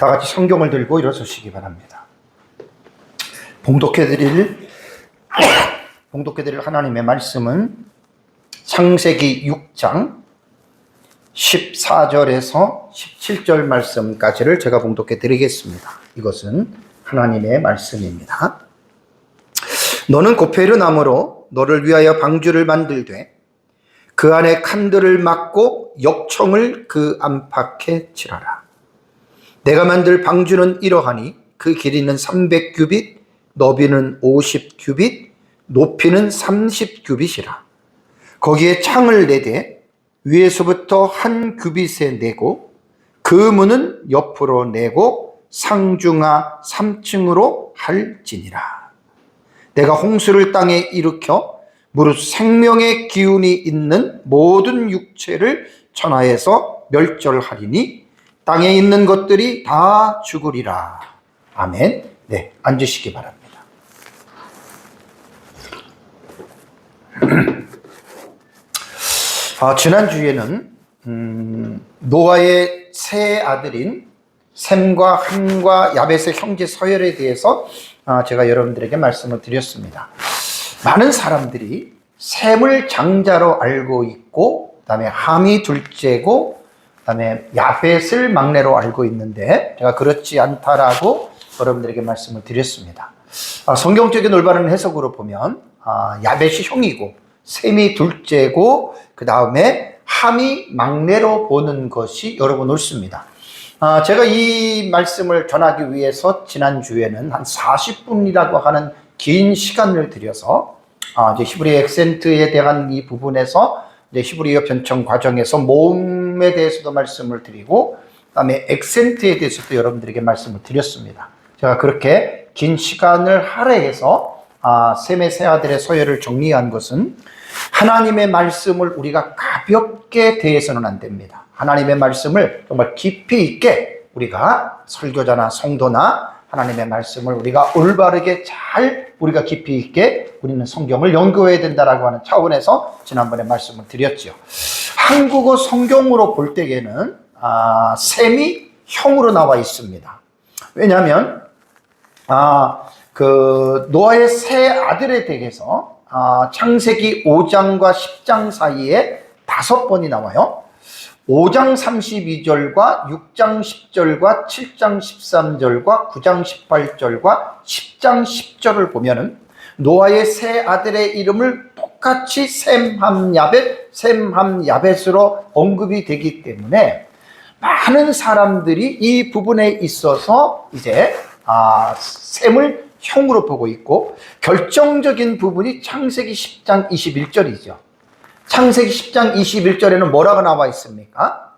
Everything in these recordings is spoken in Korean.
다 같이 성경을 들고 일어서시기 바랍니다. 봉독해드릴 하나님의 말씀은 창세기 6장 14절에서 17절 말씀까지를 제가 봉독해 드리겠습니다. 이것은 하나님의 말씀입니다. 너는 고페르 나무로 너를 위하여 방주를 만들되 그 안에 칸들을 막고 역청을 그 안팎에 칠하라. 내가 만들 방주는 이러하니 그 길이는 300규빗, 너비는 50규빗, 높이는 30규빗이라. 거기에 창을 내되 위에서부터 한 규빗에 내고 그 문은 옆으로 내고 상중하 3층으로 할지니라. 내가 홍수를 땅에 일으켜 무릇 생명의 기운이 있는 모든 육체를 천하에서 멸절하리니 땅에 있는 것들이 다 죽으리라. 아멘. 네, 앉으시기 바랍니다. 지난주에는 노아의 세 아들인 셈과 함과 야벳의 형제 서열에 대해서 제가 여러분들에게 말씀을 드렸습니다. 많은 사람들이 셈을 장자로 알고 있고 그 다음에 함이 둘째고 그 다음에 야벳을 막내로 알고 있는데 제가 그렇지 않다라고 여러분들에게 말씀을 드렸습니다. 성경적인 올바른 해석으로 보면 야벳이 형이고 셈이 둘째고 그 다음에 함이 막내로 보는 것이 여러분 옳습니다. 제가 이 말씀을 전하기 위해서 지난주에는 한 40분이라고 하는 긴 시간을 들여서 이제 히브리어 액센트에 대한 이 부분에서 이제 히브리어 변청 과정에서 모음에 대해서도 말씀을 드리고 그다음에 액센트에 대해서도 여러분들에게 말씀을 드렸습니다. 제가 그렇게 긴 시간을 할애해서 셈의 세 아들의 서열을 정리한 것은 하나님의 말씀을 우리가 가볍게 대해서는 안 됩니다. 하나님의 말씀을 정말 깊이 있게 우리가 설교자나 성도나 하나님의 말씀을 우리가 올바르게 잘 우리가 깊이 있게 우리는 성경을 연구해야 된다라고 하는 차원에서 지난번에 말씀을 드렸죠. 한국어 성경으로 볼 때에는 셈이 형으로 나와 있습니다. 왜냐하면 그 노아의 세 아들에 대해서 창세기 5장과 10장 사이에 5번이 나와요. 5장 32절과 6장 10절과 7장 13절과 9장 18절과 10장 10절을 보면은 노아의 세 아들의 이름을 똑같이 셈함 야벳으로 언급이 되기 때문에 많은 사람들이 이 부분에 있어서 이제 셈을 형으로 보고 있고 결정적인 부분이 창세기 10장 21절이죠. 창세기 10장 21절에는 뭐라고 나와 있습니까?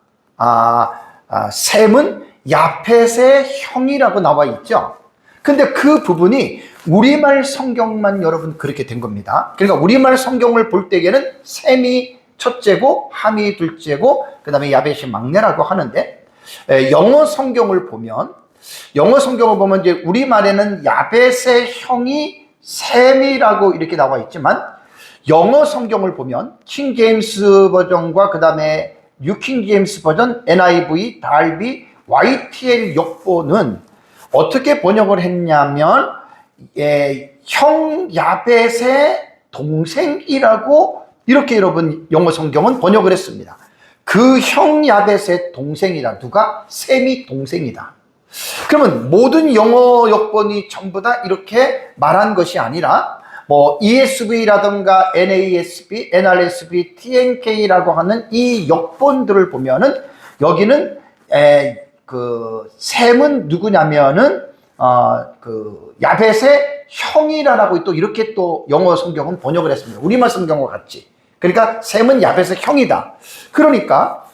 셈은 야펫의 형이라고 나와 있죠. 근데 그 부분이 우리말 성경만 여러분 그렇게 된 겁니다. 그러니까 우리말 성경을 볼 때에는 셈이 첫째고 함이 둘째고 그 다음에 야벳이 막내라고 하는데 영어 성경을 보면 이제 우리말에는 야벳의 형이 셈이라고 이렇게 나와 있지만 영어 성경을 보면 킹 제임스 버전과 그 다음에 뉴 킹 제임스 버전, NIV, 달비, YTL 역보는 어떻게 번역을 했냐면 형 야벳의 동생이라고 이렇게 여러분 영어 성경은 번역을 했습니다. 그 형 야벳의 동생이다. 누가? 셈이 동생이다. 그러면 모든 영어 역본이 전부 다 이렇게 말한 것이 아니라 ESV라든가 NASB, NRSB, TNK라고 하는 이 역본들을 보면은 여기는 그 셈은 누구냐면은 그 야벳의 형이라고 또 이렇게 또 영어 성경은 번역을 했습니다. 우리말 성경과 같이. 그러니까 셈은 야벳의 형이다. 그러니까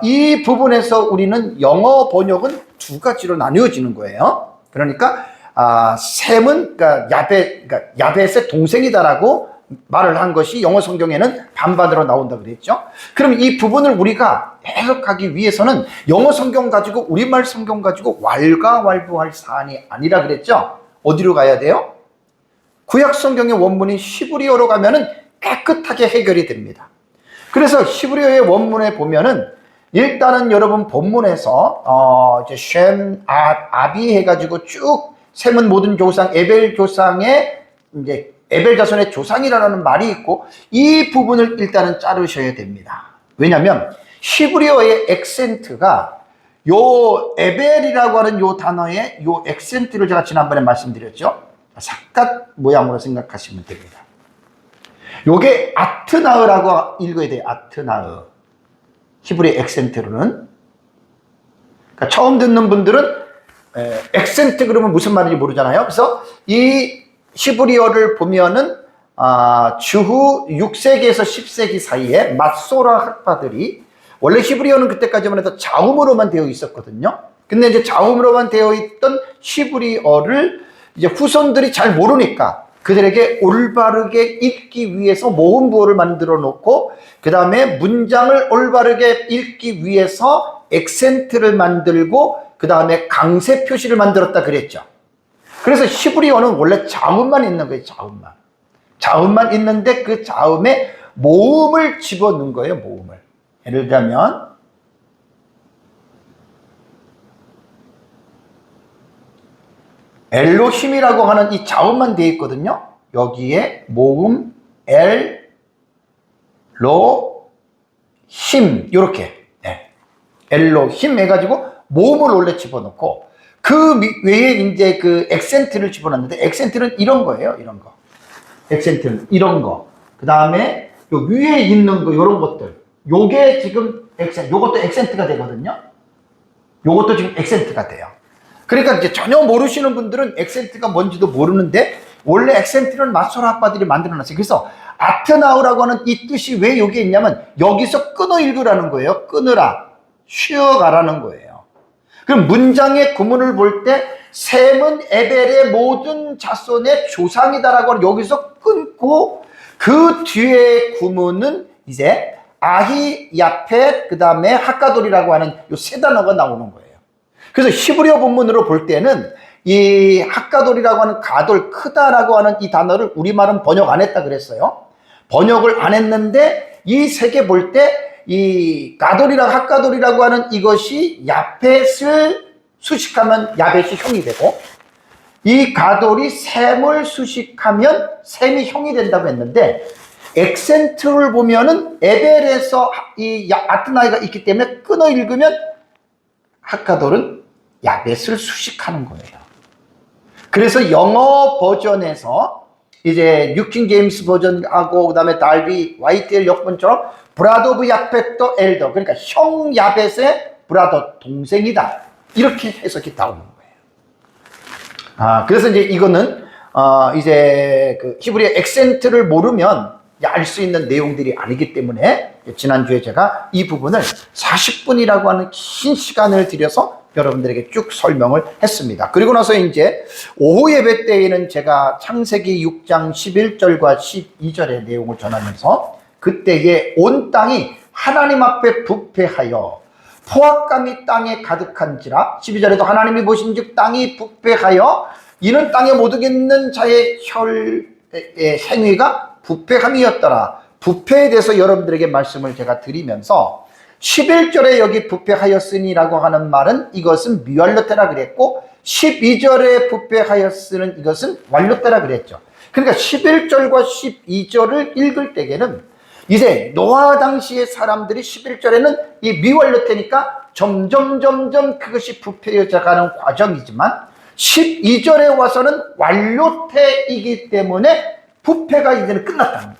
이 부분에서 우리는 영어 번역은 두 가지로 나뉘어지는 거예요. 그러니까 셈은 그러니까 야벳의 동생이다라고 말을 한 것이 영어 성경에는 반반으로 나온다 그랬죠. 그럼 이 부분을 우리가 해석하기 위해서는 영어 성경 가지고 우리말 성경 가지고 왈가왈부할 사안이 아니라 그랬죠. 어디로 가야 돼요? 구약 성경의 원문인 히브리어로 가면은 깨끗하게 해결이 됩니다. 그래서 히브리어의 원문에 보면은 일단은 여러분 본문에서 이제 셈, 아비 해가지고 쭉 셈은 모든 조상, 에벨 조상의 이제 에벨 자손의 조상이라는 말이 있고 이 부분을 일단은 자르셔야 됩니다. 왜냐하면 히브리어의 액센트가 요 에벨이라고 하는 요 단어의 요 액센트를 제가 지난번에 말씀드렸죠. 삿갓 모양으로 생각하시면 됩니다. 요게 아트나으라고 읽어야 돼요. 아트나으. 히브리 액센트로는. 그러니까 처음 듣는 분들은 액센트 그러면 무슨 말인지 모르잖아요. 그래서 이 히브리어를 보면은 주후 6세기에서 10세기 사이에 맛소라 학파들이 원래 히브리어는 그때까지만 해도 자음으로만 되어 있었거든요. 근데 이제 자음으로만 되어 있던 히브리어를 이제 후손들이 잘 모르니까 그들에게 올바르게 읽기 위해서 모음부호를 만들어 놓고 그 다음에 문장을 올바르게 읽기 위해서 액센트를 만들고 그 다음에 강세 표시를 만들었다 그랬죠. 그래서 히브리어는 원래 자음만 있는 거예요. 자음만. 자음만 있는데 그 자음에 모음을 집어넣은 거예요. 모음을. 예를 들자면 엘로힘이라고 하는 이 자음만 되어 있거든요. 여기에 모음 엘, 로, 힘 이렇게 엘로힘 해가지고 모음을 원래 집어넣고 그 외에 이제 그 액센트를 집어넣는데 액센트는 이런 거예요. 이런 거. 액센트는 이런 거. 그 다음에 요 위에 있는 거 이런 것들. 요게 지금 요것도 액센트가 되거든요. 요것도 지금 액센트가 돼요. 그러니까 이제 전혀 모르시는 분들은 액센트가 뭔지도 모르는데 원래 액센트는 맛소라 학파들이 만들어놨어요. 그래서 아트나우라고 하는 이 뜻이 왜 여기에 있냐면 여기서 끊어 읽으라는 거예요. 끊으라. 쉬어가라는 거예요. 그럼 문장의 구문을 볼 때 셈은 에벨의 모든 자손의 조상이다라고 하는 여기서 끊고 그 뒤에 구문은 이제 아히, 야펫, 그 다음에 학가돌이라고 하는 이 세 단어가 나오는 거예요. 그래서 히브리어 본문으로 볼 때는 이 학가돌이라고 하는 가돌, 크다라고 하는 이 단어를 우리말은 번역 안 했다 그랬어요. 번역을 안 했는데 이 세 개 볼 때 이 가돌이랑 학가돌이라고 하는 이것이 야펫을 수식하면 야벳이 형이 되고 이 가돌이 셈을 수식하면 셈이 형이 된다고 했는데 액센트를 보면은 에벨에서 이 아트나이가 있기 때문에 끊어 읽으면 학가돌은 야벳을 수식하는 거예요. 그래서 영어 버전에서 이제 뉴킹 제임스 버전하고 그다음에 달비 YTL 역본처럼 브라더 오브 야펫 더 엘더 그러니까 형 야벳의 브라더 동생이다 이렇게 해석이 나오는 거예요. 그래서 이제 이거는 이제 그 히브리어 액센트를 모르면 알 수 있는 내용들이 아니기 때문에 지난주에 제가 이 부분을 40분이라고 하는 긴 시간을 들여서 여러분들에게 쭉 설명을 했습니다. 그리고 나서 이제 오후 예배 때에는 제가 창세기 6장 11절과 12절의 내용을 전하면서 그때에 온 땅이 하나님 앞에 부패하여 포악감이 땅에 가득한지라 12절에도 하나님이 보신즉 땅이 부패하여 이는 땅에 모두 있는 자의 혈의 행위가 부패함이었더라. 부패에 대해서 여러분들에게 말씀을 제가 드리면서 11절에 여기 부패하였으니라고 하는 말은 이것은 미완료태라 그랬고 12절에 부패하였으는 이것은 완료태라 그랬죠. 그러니까 11절과 12절을 읽을 때에는 이제 노아 당시의 사람들이 11절에는 이 미완료태니까 점점 그것이 부패해져 가는 과정이지만 12절에 와서는 완료태이기 때문에 부패가 이제는 끝났다는 거예요.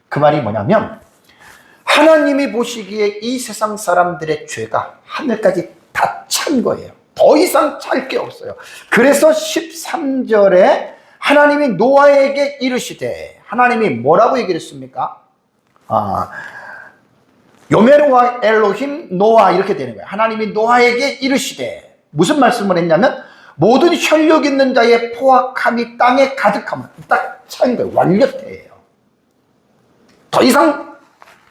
그 말이 뭐냐면 하나님이 보시기에 이 세상 사람들의 죄가 하늘까지 다 찬 거예요. 더 이상 찰 게 없어요. 그래서 13절에 하나님이 노아에게 이르시되 하나님이 뭐라고 얘기를 했습니까? 요메르와 엘로힘 노아 이렇게 되는 거예요. 하나님이 노아에게 이르시되 무슨 말씀을 했냐면 모든 혈육 있는 자의 포악함이 땅에 가득함 딱 찬 거예요. 완료태예요. 더 이상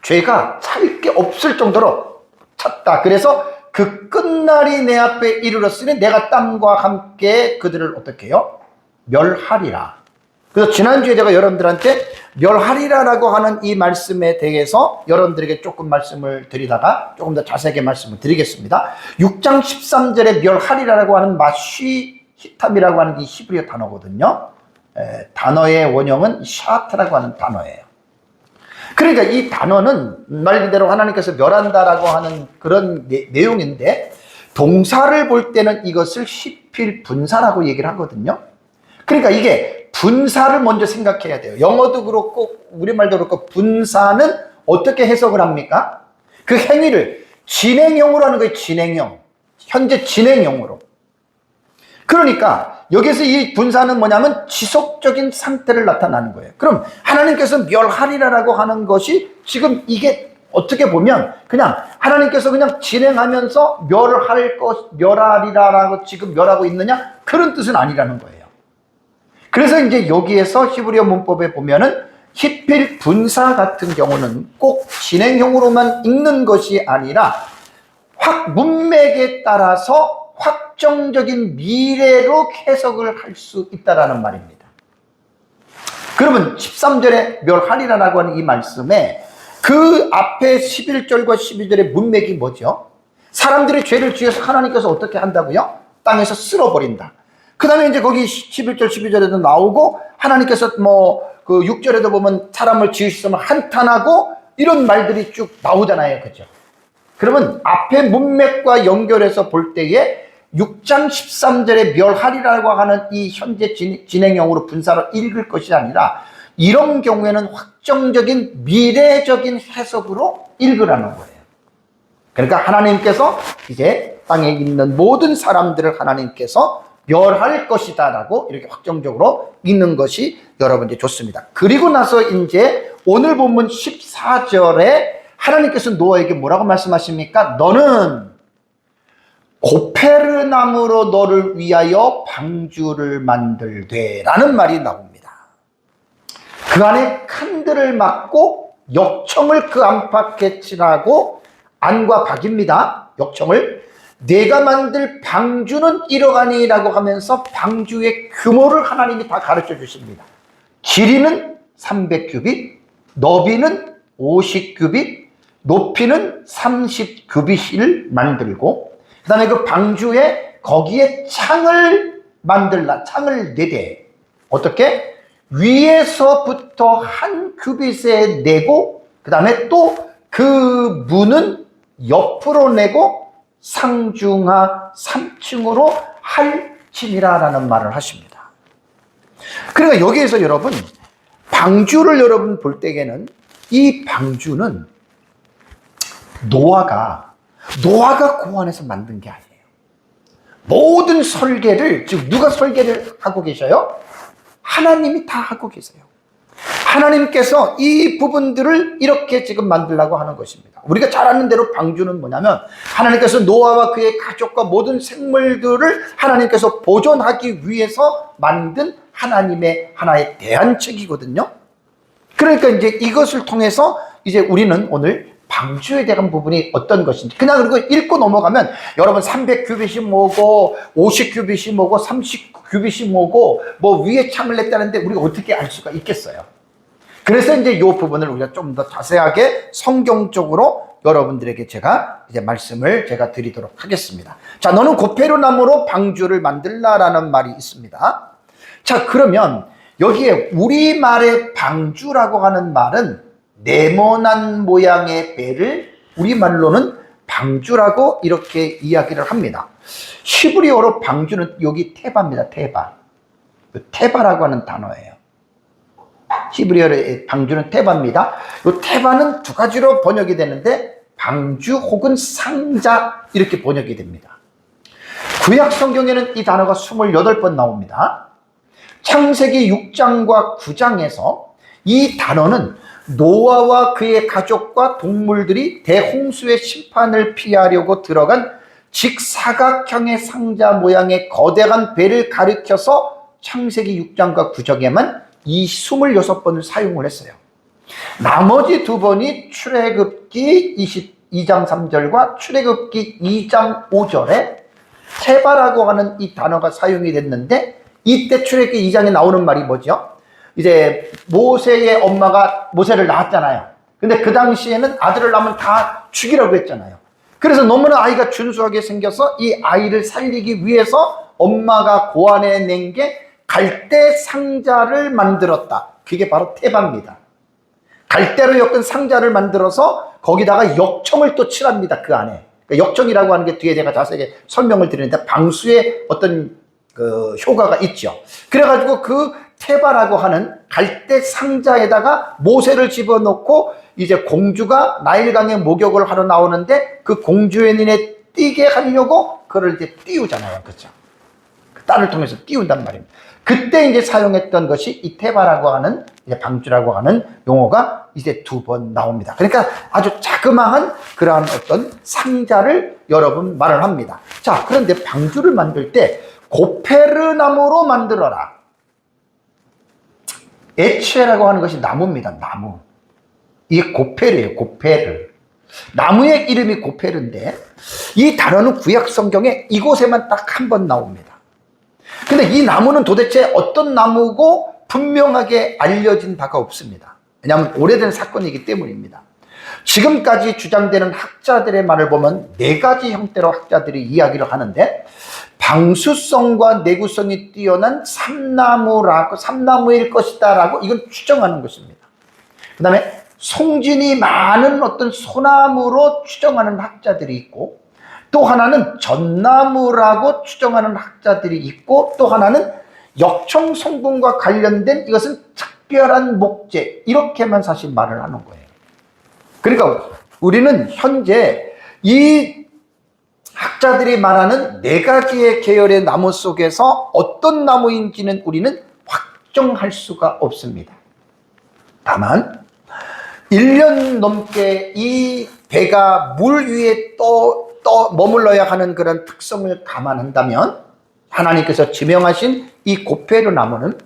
죄가 찰 게 없을 정도로 찼다. 그래서 그 끝날이 내 앞에 이르렀으니 내가 땅과 함께 그들을 어떻게 해요? 멸하리라. 그래서 지난주에 제가 여러분들한테 멸하리라라고 하는 이 말씀에 대해서 여러분들에게 조금 말씀을 드리다가 조금 더 자세하게 말씀을 드리겠습니다. 6장 13절에 멸하리라라고 하는 마쉬히탐이라고 하는 이 히브리어 단어거든요. 단어의 원형은 샤트라고 하는 단어예요. 그러니까 이 단어는 말 그대로 하나님께서 멸한다라고 하는 그런 내용인데, 동사를 볼 때는 이것을 시필 분사라고 얘기를 하거든요. 그러니까 이게 분사를 먼저 생각해야 돼요. 영어도 그렇고 우리말도 그렇고 분사는 어떻게 해석을 합니까? 그 행위를 진행형으로 하는 거예요. 진행형. 현재 진행형으로. 그러니까 여기서 이 분사는 뭐냐면 지속적인 상태를 나타나는 거예요. 그럼 하나님께서 멸하리라라고 하는 것이 지금 이게 어떻게 보면 그냥 하나님께서 그냥 진행하면서 멸하리라라고 지금 멸하고 있느냐? 그런 뜻은 아니라는 거예요. 그래서 이제 여기에서 히브리어 문법에 보면은 히필 분사 같은 경우는 꼭 진행형으로만 읽는 것이 아니라 문맥에 따라서 확정적인 미래로 해석을 할 수 있다라는 말입니다. 그러면 13절에 멸하리라라고 하는 이 말씀에 그 앞에 11절과 12절의 문맥이 뭐죠? 사람들의 죄를 지어서 하나님께서 어떻게 한다고요? 땅에서 쓸어버린다. 그 다음에 이제 거기 11절, 12절에도 나오고 하나님께서 그 6절에도 보면 사람을 지으시면 한탄하고 이런 말들이 쭉 나오잖아요. 그죠? 그러면 앞에 문맥과 연결해서 볼 때에 6장 13절에 멸하리라고 하는 이 현재 진행형으로 분사를 읽을 것이 아니라 이런 경우에는 확정적인 미래적인 해석으로 읽으라는 거예요. 그러니까 하나님께서 이제 땅에 있는 모든 사람들을 하나님께서 멸할 것이다 라고 이렇게 확정적으로 읽는 것이 여러분 이제 좋습니다. 그리고 나서 이제 오늘 본문 14절에 하나님께서 노아에게 뭐라고 말씀하십니까? 너는 고페르 나무로 너를 위하여 방주를 만들되 라는 말이 나옵니다. 그 안에 칸들을 막고 역청을 그 안팎에 칠하고, 안과 박입니다. 역청을. 내가 만들 방주는 이러하니라고 하면서 방주의 규모를 하나님이 다 가르쳐 주십니다. 길이는 300규빗, 너비는 50규빗, 높이는 30규빗을 만들고, 그 다음에 그 방주에 거기에 창을 만들라. 창을 4대. 어떻게? 위에서부터 한 규빗에 내고, 그 다음에 또 그 문은 옆으로 내고 상중하 3층으로 할지니라라는 말을 하십니다. 그러니까 여기에서 여러분 방주를 여러분 볼 때에는 이 방주는 노아가 고안해서 만든 게 아니에요. 모든 설계를, 즉 누가 설계를 하고 계셔요? 하나님이 다 하고 계세요. 하나님께서 이 부분들을 이렇게 지금 만들려고 하는 것입니다. 우리가 잘 아는 대로 방주는 뭐냐면 하나님께서 노아와 그의 가족과 모든 생물들을 하나님께서 보존하기 위해서 만든 하나님의 하나의 대안책이거든요. 그러니까 이제 이것을 통해서 이제 우리는 오늘 방주에 대한 부분이 어떤 것인지 그냥 그리고 읽고 넘어가면 여러분 300규빗이 뭐고 50규빗이 뭐고 30규빗이 뭐고 뭐 위에 창을 냈다는데 우리가 어떻게 알 수가 있겠어요? 그래서 이제 이 부분을 우리가 좀 더 자세하게 성경적으로 여러분들에게 제가 이제 말씀을 제가 드리도록 하겠습니다. 자, 너는 고페르 나무로 방주를 만들라라는 말이 있습니다. 자, 그러면 여기에 우리말의 방주라고 하는 말은 네모난 모양의 배를 우리말로는 방주라고 이렇게 이야기를 합니다. 히브리어로 방주는 여기 테바입니다. 테바. 테바라고 하는 단어예요. 히브리어의 방주는 테바입니다. 이 테바는 두 가지로 번역이 되는데 방주 혹은 상자 이렇게 번역이 됩니다. 구약 성경에는 이 단어가 28번 나옵니다. 창세기 6장과 9장에서 이 단어는 노아와 그의 가족과 동물들이 대홍수의 심판을 피하려고 들어간 직사각형의 상자 모양의 거대한 배를 가리켜서 창세기 6장과 9장에만 이 26번을 사용을 했어요. 나머지 2번이 출애굽기 22장 3절과 출애굽기 2장 5절에 테바라고 하는 이 단어가 사용이 됐는데 이때 출애굽기 2장에 나오는 말이 뭐죠? 이제 모세의 엄마가 모세를 낳았잖아요. 근데 그 당시에는 아들을 낳으면 다 죽이라고 했잖아요. 그래서 너무나 아이가 준수하게 생겨서 이 아이를 살리기 위해서 엄마가 고안해낸 게 갈대 상자를 만들었다. 그게 바로 테바입니다. 갈대로 엮은 상자를 만들어서 거기다가 역청을 또 칠합니다. 그 안에. 그러니까 역청이라고 하는 게 뒤에 제가 자세하게 설명을 드리는데 방수의 어떤 그 효과가 있죠. 그래가지고 그 테바라고 하는 갈대 상자에다가 모세를 집어넣고 이제 공주가 나일강에 목욕을 하러 나오는데 그 공주의 눈에 띄게 하려고 그걸 이제 띄우잖아요. 그렇죠? 그 딸을 통해서 띄운단 말입니다. 그때 이제 사용했던 것이 이 테바라고 하는 이제 방주라고 하는 용어가 이제 2번 나옵니다. 그러니까 아주 자그마한 그러한 어떤 상자를 여러분 말을 합니다. 자, 그런데 방주를 만들 때 고페르 나무로 만들어라. 에체라고 하는 것이 나무입니다. 나무. 이게 고페르예요. 고페르. 나무의 이름이 고페르인데 이 단어는 구약 성경에 이곳에만 딱 한 번 나옵니다. 근데 이 나무는 도대체 어떤 나무고 분명하게 알려진 바가 없습니다. 왜냐하면 오래된 사건이기 때문입니다. 지금까지 주장되는 학자들의 말을 보면 4가지 형태로 학자들이 이야기를 하는데 방수성과 내구성이 뛰어난 삼나무일 것이다 라고 이건 추정하는 것입니다. 그 다음에 송진이 많은 어떤 소나무로 추정하는 학자들이 있고 또 하나는 전나무라고 추정하는 학자들이 있고 또 하나는 역청 성분과 관련된 이것은 특별한 목재 이렇게만 사실 말을 하는 거예요. 그러니까 우리는 현재 이 학자들이 말하는 4가지의 계열의 나무 속에서 어떤 나무인지는 우리는 확정할 수가 없습니다. 다만 1년 넘게 이 배가 물 위에 떠 머물러야 하는 그런 특성을 감안한다면 하나님께서 지명하신 이 고페르 나무는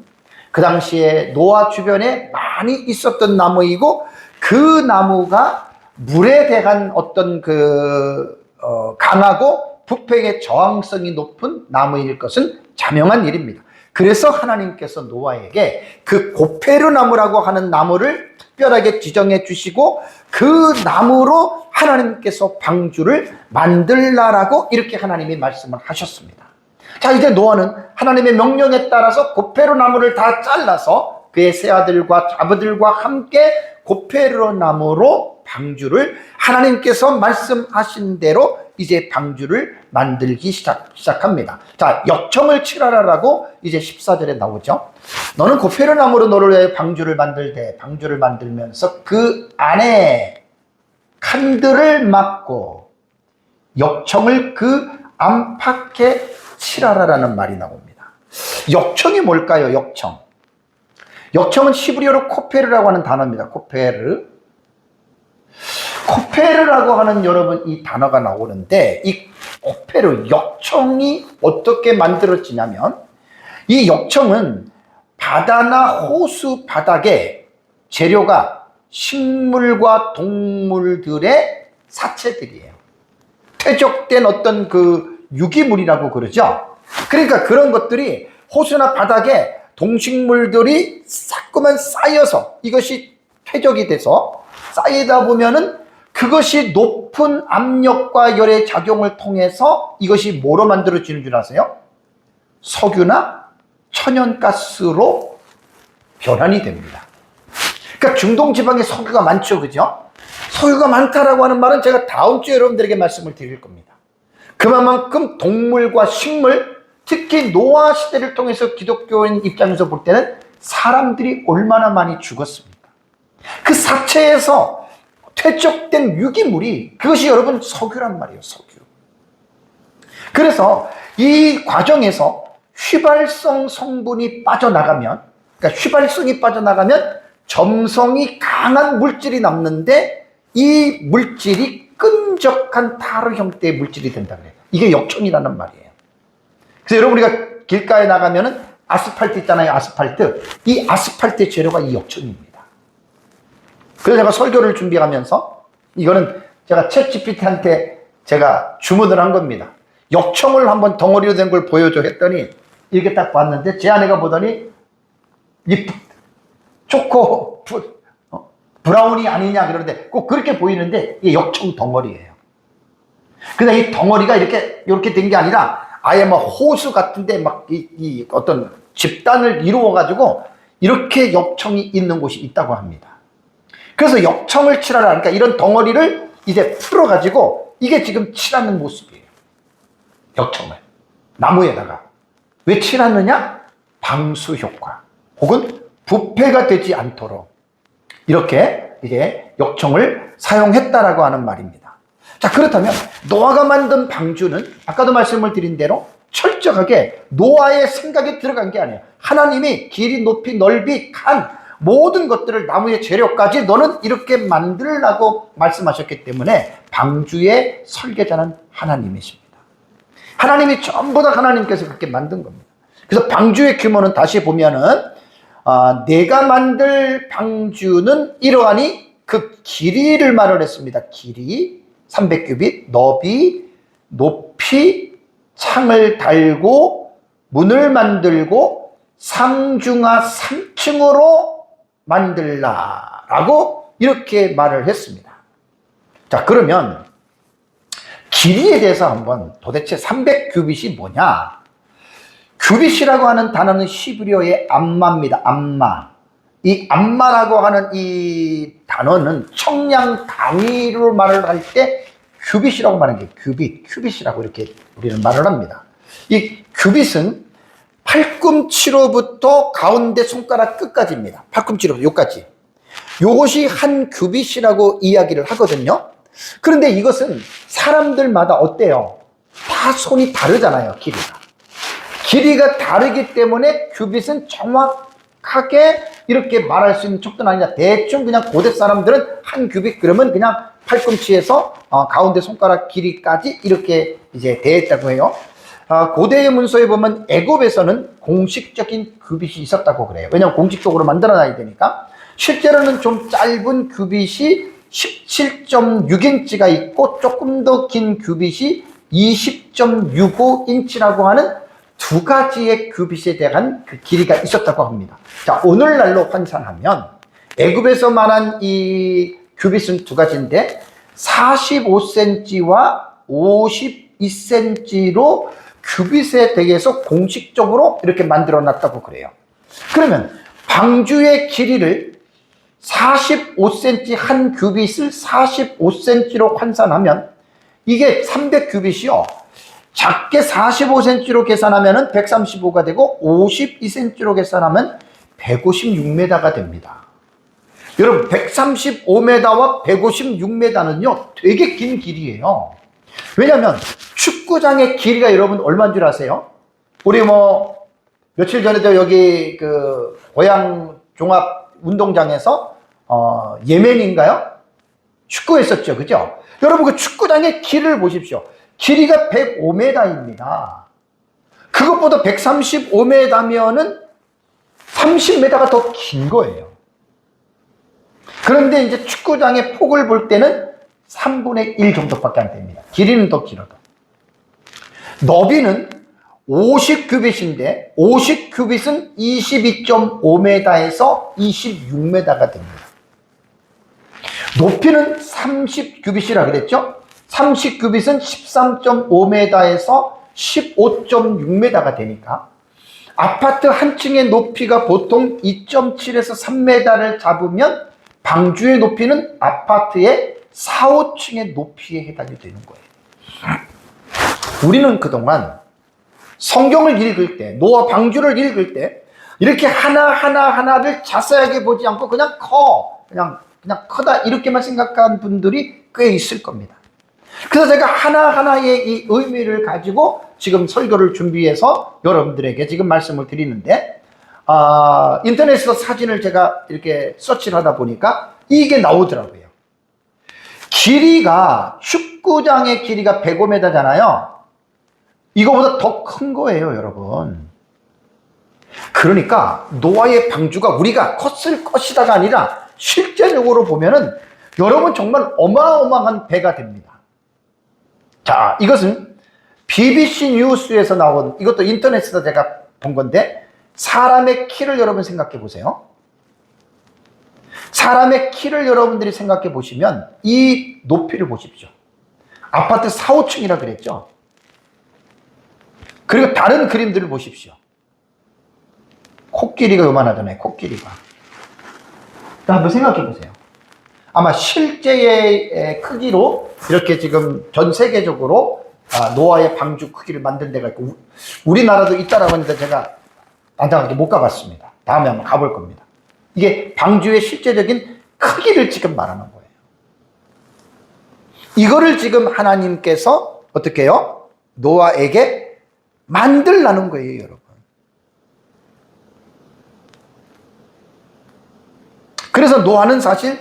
그 당시에 노아 주변에 많이 있었던 나무이고 그 나무가 물에 대한 어떤 강하고 부패의 저항성이 높은 나무일 것은 자명한 일입니다. 그래서 하나님께서 노아에게 그 고페르 나무라고 하는 나무를 특별하게 지정해 주시고 그 나무로 하나님께서 방주를 만들라라고 이렇게 하나님이 말씀을 하셨습니다. 자, 이제 노아는 하나님의 명령에 따라서 고페르 나무를 다 잘라서 그의 세 아들과 자부들과 함께 고페르 나무로 방주를 하나님께서 말씀하신 대로 이제 방주를 만들기 시작합니다. 자, 역청을 칠하라라고 이제 14절에 나오죠. 너는 고페르 나무로 너를 위해 방주를 만들되 방주를 만들면서 그 안에 칸들을 막고 역청을 그 안팎에 칠하라라는 말이 나옵니다. 역청이 뭘까요? 역청. 역청은 히브리어로 코페르라고 하는 단어입니다. 코페르. 코페르라고 하는 여러분 이 단어가 나오는데 이 코페르 역청이 어떻게 만들어지냐면 이 역청은 바다나 호수 바닥에 재료가 식물과 동물들의 사체들이에요. 퇴적된 어떤 그 유기물이라고 그러죠. 그러니까 그런 것들이 호수나 바닥에 동식물들이 자꾸만 쌓여서 이것이 퇴적이 돼서 쌓이다 보면은 그것이 높은 압력과 열의 작용을 통해서 이것이 뭐로 만들어지는 줄 아세요? 석유나 천연가스로 변환이 됩니다. 그러니까 중동 지방에 석유가 많죠, 그죠? 석유가 많다라고 하는 말은 제가 다음 주에 여러분들에게 말씀을 드릴 겁니다. 그만큼 동물과 식물, 특히 노아 시대를 통해서 기독교인 입장에서 볼 때는 사람들이 얼마나 많이 죽었습니까? 그 사체에서 퇴적된 유기물이 그것이 여러분 석유란 말이에요. 석유. 그래서 이 과정에서 휘발성 성분이 빠져나가면, 그러니까 휘발성이 빠져나가면 점성이 강한 물질이 남는데 이 물질이 끈적한 타르 형태의 물질이 된다 그래요. 이게 역청이라는 말이에요. 그래서 여러분 우리가 길가에 나가면은 아스팔트 있잖아요. 아스팔트. 이 아스팔트의 재료가 이 역청입니다. 그래서 제가 설교를 준비하면서 이거는 제가 챗GPT한테 제가 주문을 한 겁니다. 역청을 한번 덩어리로 된 걸 보여줘 했더니 이렇게 딱 봤는데 제 아내가 보더니 초코 브라운이 아니냐 그러는데 꼭 그렇게 보이는데 이게 역청 덩어리예요. 근데 이 덩어리가 이렇게 된 게 아니라 아예 막 호수 같은데 막 이 어떤 집단을 이루어가지고 이렇게 역청이 있는 곳이 있다고 합니다. 그래서 역청을 칠하라. 그러니까 이런 덩어리를 이제 풀어가지고 이게 지금 칠하는 모습이에요. 역청을. 나무에다가. 왜 칠하느냐? 방수 효과. 혹은 부패가 되지 않도록 이렇게 이제 역청을 사용했다라고 하는 말입니다. 자, 그렇다면 노아가 만든 방주는 아까도 말씀을 드린 대로 철저하게 노아의 생각이 들어간 게 아니에요. 하나님이 길이, 높이, 넓이, 간 모든 것들을 나무의 재료까지 너는 이렇게 만들라고 말씀하셨기 때문에 방주의 설계자는 하나님이십니다. 하나님이 전부 다 하나님께서 그렇게 만든 겁니다. 그래서 방주의 규모는 다시 보면은 내가 만들 방주는 이러하니 그 길이를 말을 했습니다. 길이 300규빗, 너비, 높이, 창을 달고 문을 만들고 상중하 3층으로 만들라라고 이렇게 말을 했습니다. 자, 그러면 길이에 대해서 한번 도대체 300규빗이 뭐냐? 규빗이라고 하는 단어는 히브리어의 암마입니다. 암마. 이 암마라고 하는 이 단어는 청량 단위로 말을 할 때 규빗이라고 말하는 게 큐빗이라고 이렇게 우리는 말을 합니다. 이 규빗은 팔꿈치로부터 가운데 손가락 끝까지입니다. 팔꿈치로부터 여기까지. 요것이 한 규빗이라고 이야기를 하거든요. 그런데 이것은 사람들마다 어때요? 다 손이 다르잖아요, 길이가 다르기 때문에 규빗은 정확하게 이렇게 말할 수 있는 척도는 아니라 대충 그냥 고대 사람들은 한 규빗 그러면 그냥 팔꿈치에서 가운데 손가락 길이까지 이렇게 이제 대했다고 해요. 고대의 문서에 보면 애굽에서는 공식적인 규빗이 있었다고 그래요. 왜냐하면 공식적으로 만들어놔야 되니까. 실제로는 좀 짧은 규빗이 17.6인치가 있고 조금 더 긴 규빗이 20.65인치라고 하는 두 가지의 규빗에 대한 그 길이가 있었다고 합니다. 자, 오늘날로 환산하면 애굽에서 말한 이 규빗은 두 가지인데 45cm와 52cm로 규빗에 대해서 공식적으로 이렇게 만들어 놨다고 그래요. 그러면 방주의 길이를 45cm 한 규빗을 45cm로 환산하면 이게 300규빗이요. 작게 45cm로 계산하면 135가 되고 52cm로 계산하면 156m가 됩니다. 여러분 135m와 156m는요 되게 긴 길이에요. 왜냐하면 축구장의 길이가 여러분 얼마인 줄 아세요? 우리 뭐 며칠 전에도 여기 그 고양 종합 운동장에서 예멘인가요? 축구했었죠, 그죠? 여러분 그 축구장의 길을 보십시오. 길이가 105m입니다. 그것보다 135m면은 30m가 더 긴 거예요. 그런데 이제 축구장의 폭을 볼 때는 3분의 1 정도밖에 안 됩니다. 길이는 더 길어도. 너비는 50규빗인데 50규빗은 22.5m에서 26m가 됩니다. 높이는 30규빗이라 그랬죠? 30규빗은 13.5m에서 15.6m가 되니까 아파트 한 층의 높이가 보통 2.7에서 3m를 잡으면 방주의 높이는 아파트의 4, 5층의 높이에 해당이 되는 거예요. 우리는 그동안 성경을 읽을 때, 노아 방주를 읽을 때 이렇게 하나를 자세하게 보지 않고 그냥 그냥 크다 이렇게만 생각한 분들이 꽤 있을 겁니다. 그래서 제가 하나하나의 이 의미를 가지고 지금 설교를 준비해서 여러분들에게 지금 말씀을 드리는데 인터넷에서 사진을 제가 이렇게 서치를 하다 보니까 이게 나오더라고요. 길이가 축구장의 길이가 105m잖아요. 이거보다 더 큰 거예요, 여러분. 그러니까 노아의 방주가 우리가 컸을 것이다가 아니라 실제적으로 보면은 여러분 정말 어마어마한 배가 됩니다. 자, 이것은 BBC 뉴스에서 나온, 이것도 인터넷에서 제가 본 건데 사람의 키를 여러분 생각해 보세요. 사람의 키를 여러분들이 생각해 보시면 이 높이를 보십시오. 아파트 4, 5층이라 그랬죠. 그리고 다른 그림들을 보십시오. 코끼리가 요만하잖아요. 코끼리가. 한번 생각해 보세요. 아마 실제의 크기로 이렇게 지금 전 세계적으로 노아의 방주 크기를 만든 데가 있고, 우리나라도 있다라고 하는데 제가 안타깝게 못 가봤습니다. 다음에 한번 가볼 겁니다. 이게 방주의 실제적인 크기를 지금 말하는 거예요. 이거를 지금 하나님께서 어떻게 해요? 노아에게 만들라는 거예요, 여러분. 그래서 노아는 사실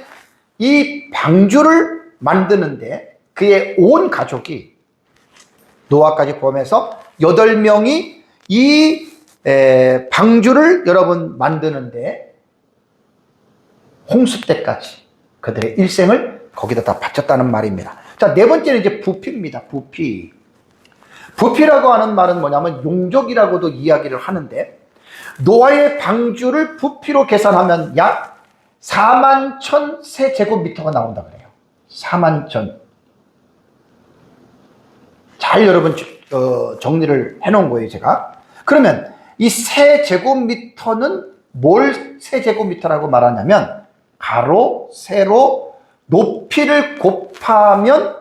이 방주를 만드는데 그의 온 가족이, 노아까지 포함해서 8명이 이 방주를 여러분 만드는데 홍수 때까지 그들의 일생을 거기다 다 바쳤다는 말입니다. 자, 네 번째는 이제 부피입니다. 부피. 부피라고 하는 말은 뭐냐면 용적이라고도 이야기를 하는데, 노아의 방주를 부피로 계산하면 약 41,000 세제곱미터가 나온다 그래요. 41,000. 잘 여러분 정리를 해놓은 거예요, 제가. 그러면 이 세제곱미터는 뭘 세제곱미터라고 말하냐면, 가로, 세로, 높이를 곱하면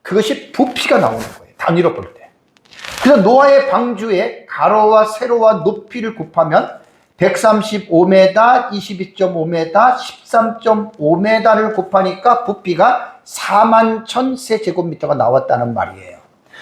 그것이 부피가 나오는 거예요. 단위로 볼 때. 그래서 노아의 방주에 가로와 세로와 높이를 곱하면 135m, 22.5m, 13.5m를 곱하니까 부피가 41,000 세제곱미터가 나왔다는 말이에요.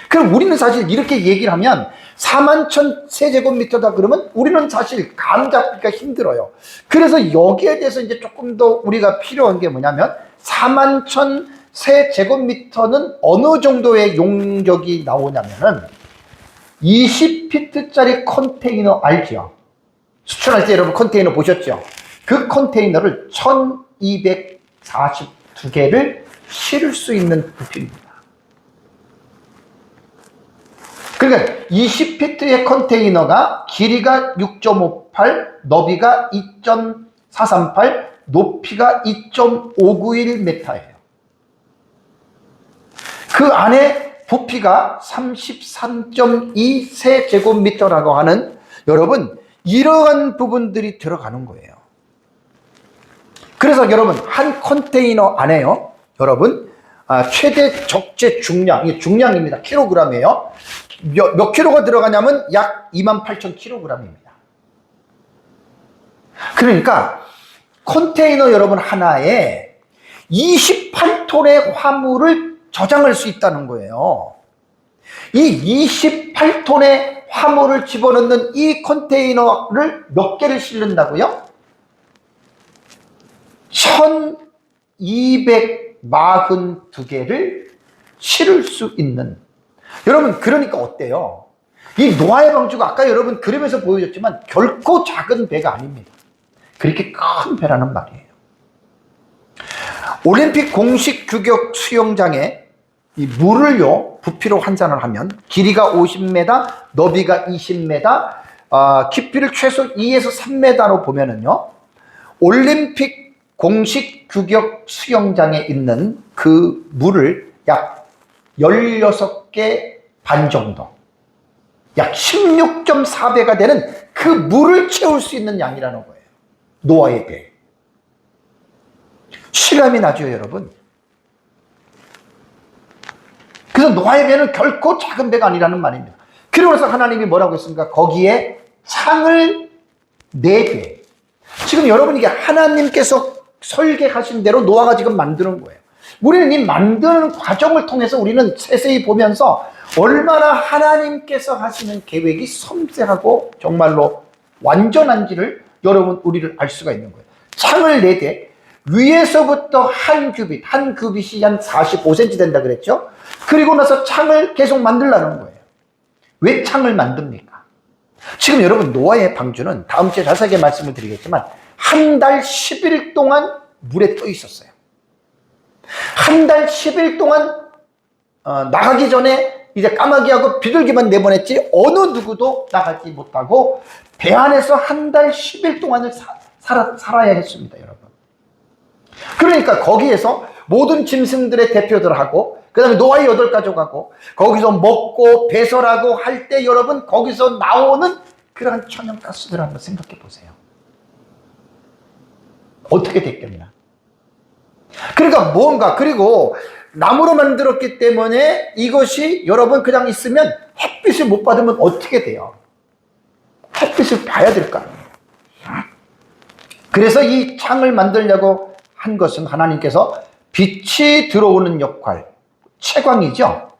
그럼 우리는 사실 이렇게 얘기를 하면 41,000 세제곱미터다 그러면 우리는 사실 감 잡기가 힘들어요. 그래서 여기에 대해서 이제 조금 더 우리가 필요한 게 뭐냐면, 41,000 세제곱미터는 어느 정도의 용적이 나오냐면은 20피트짜리 컨테이너 알죠? 수출할 때 여러분 컨테이너 보셨죠? 그 컨테이너를 1242개를 실을 수 있는 부피입니다. 그러니까 20피트의 컨테이너가 길이가 6.58, 너비가 2.438, 높이가 2.591m예요. 그 안에 부피가 33.2 세제곱미터라고 하는, 여러분, 이러한 부분들이 들어가는 거예요. 그래서 여러분, 한 컨테이너 안에요, 여러분, 최대 적재 중량, 이게 중량입니다. 킬로그램이에요. 몇 킬로가 들어가냐면 약 28,000kg입니다. 그러니까 컨테이너 여러분 하나에 28톤의 화물을 저장할 수 있다는 거예요. 이 28톤의 화물을 집어넣는 이 컨테이너를 몇 개를 실른다고요? 1242개를 실을 수 있는. 여러분, 그러니까 어때요? 이 노아의 방주가 아까 여러분 그림에서 보여줬지만 결코 작은 배가 아닙니다. 그렇게 큰 배라는 말이에요. 올림픽 공식 규격 수영장에 이 물을요, 부피로 환산을 하면 길이가 50m, 너비가 20m, 깊이를 최소 2에서 3m로 보면은요, 올림픽 공식 규격 수영장에 있는 그 물을 약 16개 반 정도, 약 16.4배가 되는 그 물을 채울 수 있는 양이라는 거예요. 노아의 배. 실감이 나죠, 여러분? 그래서 노아의 배는 결코 작은 배가 아니라는 말입니다. 그러고 나서 하나님이 뭐라고 했습니까? 거기에 창을 4개. 지금 여러분, 이게 하나님께서 설계하신 대로 노아가 지금 만드는 거예요. 우리는 이 만드는 과정을 통해서 우리는 세세히 보면서 얼마나 하나님께서 하시는 계획이 섬세하고 정말로 완전한지를 여러분, 우리를 알 수가 있는 거예요. 창을 4대, 위에서부터 한 규빗이 한 45cm 된다 그랬죠? 그리고 나서 창을 계속 만들라는 거예요. 왜 창을 만듭니까? 지금 여러분, 노아의 방주는 다음 주에 자세하게 말씀을 드리겠지만 한 달 10일 동안 물에 떠 있었어요. 한 달 10일 동안 나가기 전에 이제 까마귀하고 비둘기만 내보냈지 어느 누구도 나가지 못하고, 배 안에서 한 달 10일 동안을 살아야 했습니다, 여러분. 그러니까 거기에서 모든 짐승들의 대표들하고 그 다음에 노아의 8가족하고 거기서 먹고 배설하고 할 때 여러분 거기서 나오는 그러한 천연가스들을 한번 생각해 보세요. 어떻게 됐겠나. 그러니까 뭔가, 그리고 나무로 만들었기 때문에 이것이 여러분 그냥 있으면 햇빛을 못 받으면 어떻게 돼요? 햇빛을 봐야 될 거 아니에요. 그래서 이 창을 만들려고 한 것은 하나님께서 빛이 들어오는 역할, 채광이죠.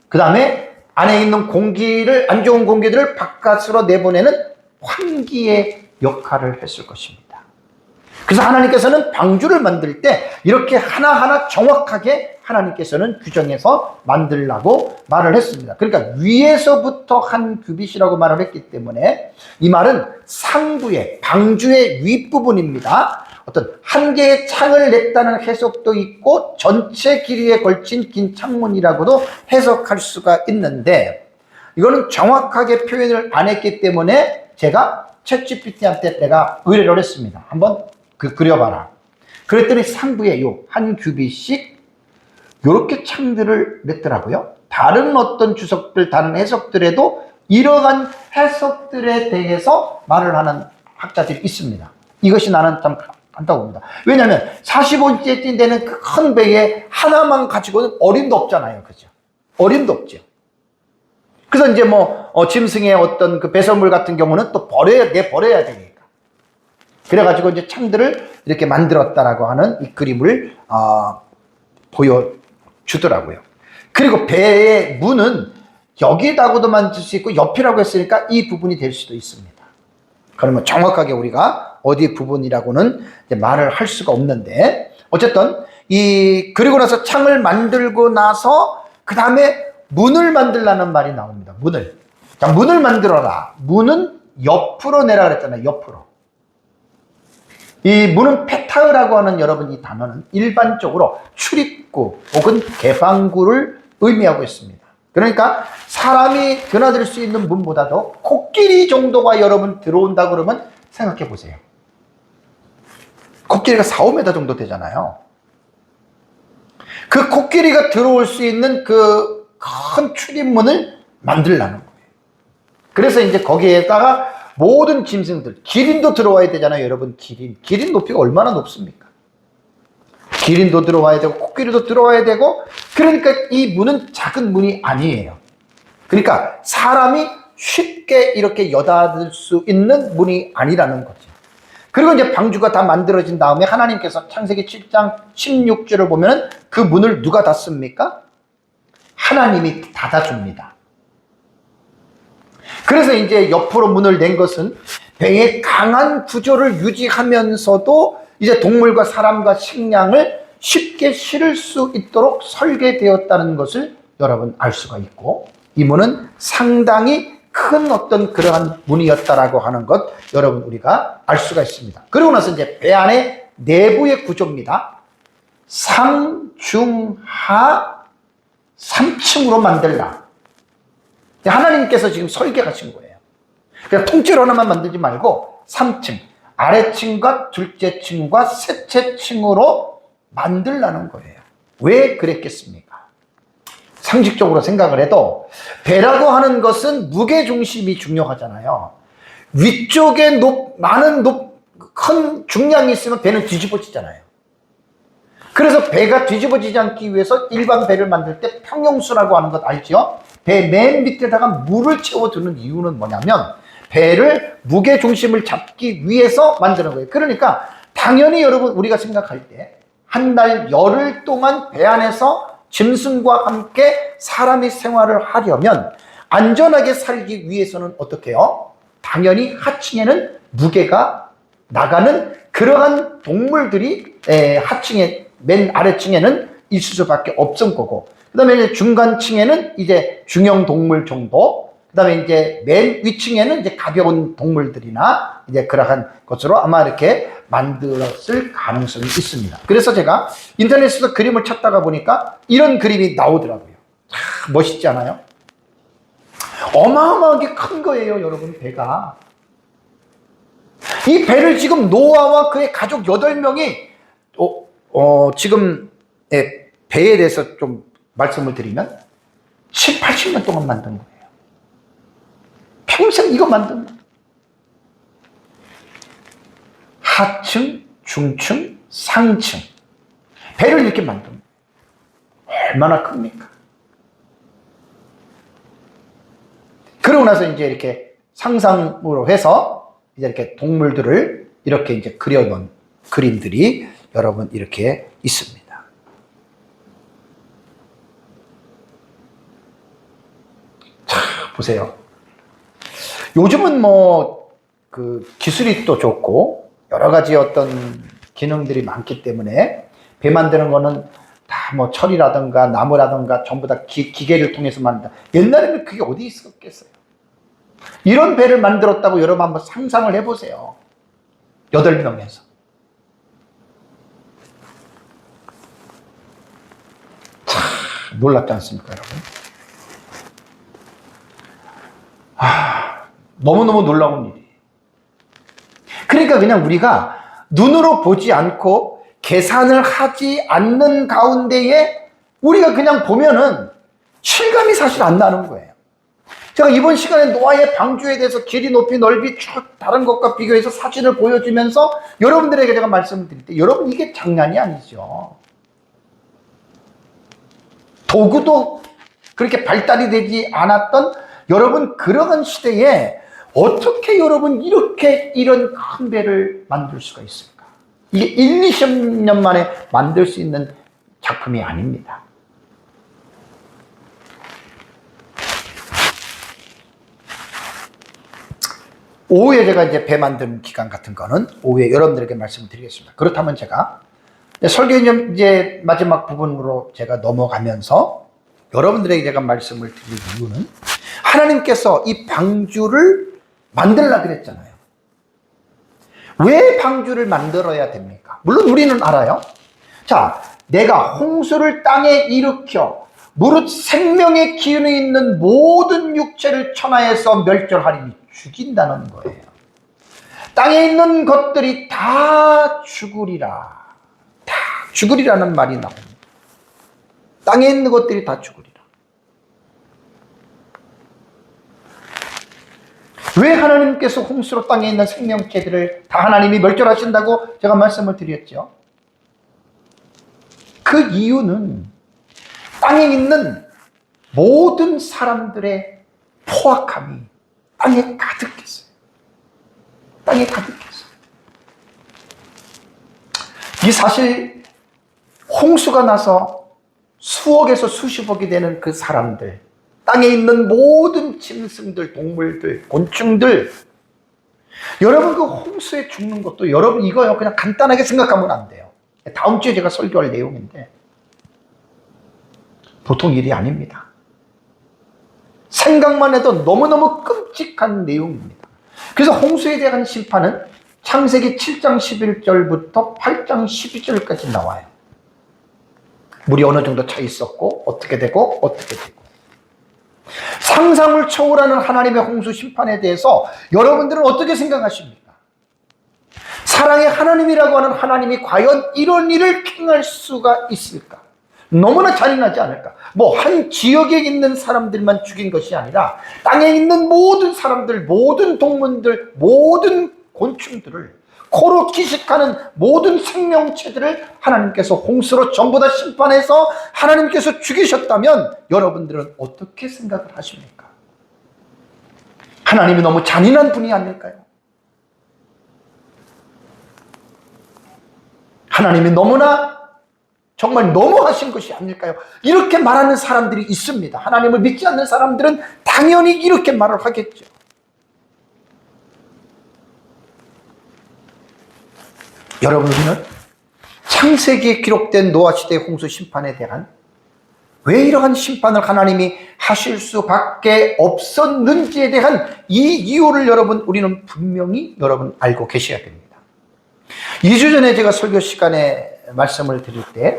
그 다음에 안에 있는 공기를, 안 좋은 공기들을 바깥으로 내보내는 환기의 역할을 했을 것입니다. 그래서 하나님께서는 방주를 만들 때 이렇게 하나하나 정확하게 하나님께서는 규정해서 만들라고 말을 했습니다. 그러니까 위에서부터 한 규빗이라고 말을 했기 때문에 이 말은 상부의, 방주의 윗부분입니다. 어떤 한 개의 창을 냈다는 해석도 있고 전체 길이에 걸친 긴 창문이라고도 해석할 수가 있는데, 이거는 정확하게 표현을 안 했기 때문에 제가 챗GPT한테 내가 의뢰를 했습니다. 한번 그려봐라. 그랬더니 상부에 요 한 규빗씩 요렇게 창들을 냈더라고요. 다른 어떤 주석들, 다른 해석들에도 이러한 해석들에 대해서 말을 하는 학자들이 있습니다. 이것이 나는 참 안타고 봅니다. 왜냐하면 45인치 되는 그 큰 배에 하나만 가지고는 어림도 없잖아요. 그죠? 어림도 없죠. 그래서 이제 짐승의 어떤 그 배설물 같은 경우는 또 내버려야 되니까. 그래가지고 이제 창들을 이렇게 만들었다라고 하는 이 그림을 보여주더라고요. 그리고 배의 문은 여기다고도 만들 수 있고 옆이라고 했으니까 이 부분이 될 수도 있습니다. 그러면 정확하게 우리가 어디 부분이라고는 이제 말을 할 수가 없는데, 어쨌든 그리고 나서 창을 만들고 나서 그 다음에 문을 만들라는 말이 나옵니다. 문을. 자, 문을 만들어라. 문은 옆으로 내라 그랬잖아요. 옆으로. 이 문은 페타흐라고 하는 여러분 이 단어는 일반적으로 출입구 혹은 개방구를 의미하고 있습니다. 그러니까 사람이 드나들 수 있는 문보다도 코끼리 정도가 여러분 들어온다 그러면 생각해 보세요. 코끼리가 4-5m 정도 되잖아요. 그 코끼리가 들어올 수 있는 그 큰 출입문을 만들라는 거예요. 그래서 이제 거기에다가 모든 짐승들, 기린도 들어와야 되잖아요, 여러분. 기린 높이가 얼마나 높습니까? 기린도 들어와야 되고 코끼리도 들어와야 되고, 그러니까 이 문은 작은 문이 아니에요. 그러니까 사람이 쉽게 이렇게 여닫을 수 있는 문이 아니라는 거죠. 그리고 이제 방주가 다 만들어진 다음에 하나님께서 창세기 7장 16절을 보면 그 문을 누가 닫습니까? 하나님이 닫아줍니다. 그래서 이제 옆으로 문을 낸 것은 배의 강한 구조를 유지하면서도 이제 동물과 사람과 식량을 쉽게 실을 수 있도록 설계되었다는 것을 여러분 알 수가 있고, 이 문은 상당히 큰 어떤 그러한 문이었다라고 하는 것 여러분 우리가 알 수가 있습니다. 그리고 나서 이제 배 안에 내부의 구조입니다. 상, 중, 하 3층으로 만들라. 하나님께서 지금 설계하신 거예요. 그냥 통째로 하나만 만들지 말고 3층, 아래층과 둘째 층과 셋째 층으로 만들라는 거예요. 왜 그랬겠습니까? 상식적으로 생각을 해도 배라고 하는 것은 무게중심이 중요하잖아요. 위쪽에 큰 중량이 있으면 배는 뒤집어지잖아요. 그래서 배가 뒤집어지지 않기 위해서 일반 배를 만들 때 평형수라고 하는 것 알죠? 배 맨 밑에다가 물을 채워두는 이유는 뭐냐면 배를 무게중심을 잡기 위해서 만드는 거예요. 그러니까 당연히 여러분 우리가 생각할 때 한 달 열흘 동안 배 안에서 짐승과 함께 사람이 생활을 하려면 안전하게 살기 위해서는 어떻게 해요? 당연히 하층에는 무게가 나가는 그러한 동물들이 하층에 맨 아래층에는 있을 수밖에 없을 거고, 그 다음에 이제 중간층에는 이제 중형 동물 정도, 그 다음에 이제 맨 위층에는 이제 가벼운 동물들이나 이제 그러한 것으로 아마 이렇게 만들었을 가능성이 있습니다. 그래서 제가 인터넷에서 그림을 찾다가 보니까 이런 그림이 나오더라고요. 멋있지 않아요? 어마어마하게 큰 거예요, 여러분, 배가. 이 배를 지금 노아와 그의 가족 8명이 지금 배에 대해서 좀 말씀을 드리면 7, 80년 동안 만든 거예요. 평생 이거 만든 거예요. 하층, 중층, 상층. 배를 이렇게 만든 거예요. 얼마나 큽니까? 그러고 나서 이제 이렇게 상상으로 해서 이제 이렇게 동물들을 이렇게 이제 그려놓은 그림들이 여러분 이렇게 있습니다. 자, 보세요. 요즘은 그 기술이 또 좋고 여러 가지 어떤 기능들이 많기 때문에 배 만드는 거는 다 철이라든가 나무라든가 전부 다 기계를 통해서 만든다. 옛날에는 그게 어디 있었겠어요? 이런 배를 만들었다고 여러분 한번 상상을 해보세요. 8명에서. 참 놀랍지 않습니까, 여러분? 너무너무 놀라운 일이에요. 그러니까 그냥 우리가 눈으로 보지 않고 계산을 하지 않는 가운데에 우리가 그냥 보면은 실감이 사실 안 나는 거예요. 제가 이번 시간에 노아의 방주에 대해서 길이, 높이, 넓이 쭉 다른 것과 비교해서 사진을 보여주면서 여러분들에게 제가 말씀을 드릴 때 여러분 이게 장난이 아니죠. 도구도 그렇게 발달이 되지 않았던 여러분 그러한 시대에 어떻게 여러분 이런 큰 배를 만들 수가 있습니까? 이게 1, 20년 만에 만들 수 있는 작품이 아닙니다. 오후에 제가 이제 배 만드는 기간 같은 거는 오후에 여러분들에게 말씀을 드리겠습니다. 그렇다면 제가 설교 이제 마지막 부분으로 제가 넘어가면서 여러분들에게 제가 말씀을 드릴 이유는 하나님께서 이 방주를 만들라 그랬잖아요. 왜 방주를 만들어야 됩니까? 물론 우리는 알아요. 자, 내가 홍수를 땅에 일으켜 무릇 생명의 기운이 있는 모든 육체를 천하에서 멸절하리니 죽인다는 거예요. 땅에 있는 것들이 다 죽으리라. 다 죽으리라는 말이 나옵니다. 땅에 있는 것들이 다 죽으리라. 왜 하나님께서 홍수로 땅에 있는 생명체들을 다 하나님이 멸절하신다고 제가 말씀을 드렸죠. 그 이유는 땅에 있는 모든 사람들의 포악함이 땅에 가득했어요. 땅에 가득했어요. 이 사실 홍수가 나서 수억에서 수십억이 되는 그 사람들, 땅에 있는 모든 짐승들, 동물들, 곤충들, 여러분 그 홍수에 죽는 것도 여러분 이거요 그냥 간단하게 생각하면 안 돼요. 다음 주에 제가 설교할 내용인데 보통 일이 아닙니다. 생각만 해도 너무너무 끔찍한 내용입니다. 그래서 홍수에 대한 심판은 창세기 7장 11절부터 8장 12절까지 나와요. 물이 어느 정도 차 있었고 어떻게 되고 어떻게 되고 상상을 초월하는 하나님의 홍수 심판에 대해서 여러분들은 어떻게 생각하십니까? 사랑의 하나님이라고 하는 하나님이 과연 이런 일을 행할 수가 있을까? 너무나 잔인하지 않을까? 한 지역에 있는 사람들만 죽인 것이 아니라 땅에 있는 모든 사람들, 모든 동물들, 모든 곤충들을 코로 기식하는 모든 생명체들을 하나님께서 홍수로 전부 다 심판해서 하나님께서 죽이셨다면 여러분들은 어떻게 생각을 하십니까? 하나님이 너무 잔인한 분이 아닐까요? 하나님이 너무나 정말 너무하신 것이 아닐까요? 이렇게 말하는 사람들이 있습니다. 하나님을 믿지 않는 사람들은 당연히 이렇게 말을 하겠죠. 여러분, 우리는 창세기에 기록된 노아 시대의 홍수 심판에 대한 왜 이러한 심판을 하나님이 하실 수밖에 없었는지에 대한 이 이유를 여러분 우리는 분명히 여러분 알고 계셔야 됩니다. 2주 전에 제가 설교 시간에 말씀을 드릴 때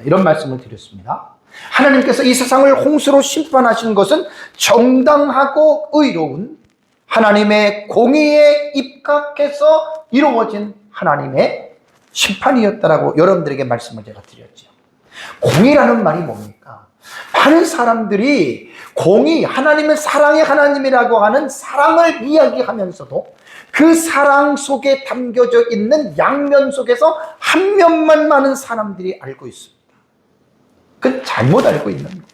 이런 말씀을 드렸습니다. 하나님께서 이 세상을 홍수로 심판하신 것은 정당하고 의로운 하나님의 공의에 입각해서 이루어진 하나님의 심판이었다라고 여러분들에게 말씀을 제가 드렸죠. 공의라는 말이 뭡니까? 많은 사람들이 공의, 하나님은 사랑의 하나님이라고 하는 사랑을 이야기하면서도 그 사랑 속에 담겨져 있는 양면 속에서 한 면만 많은 사람들이 알고 있습니다. 그건 잘못 알고 있는 거예요.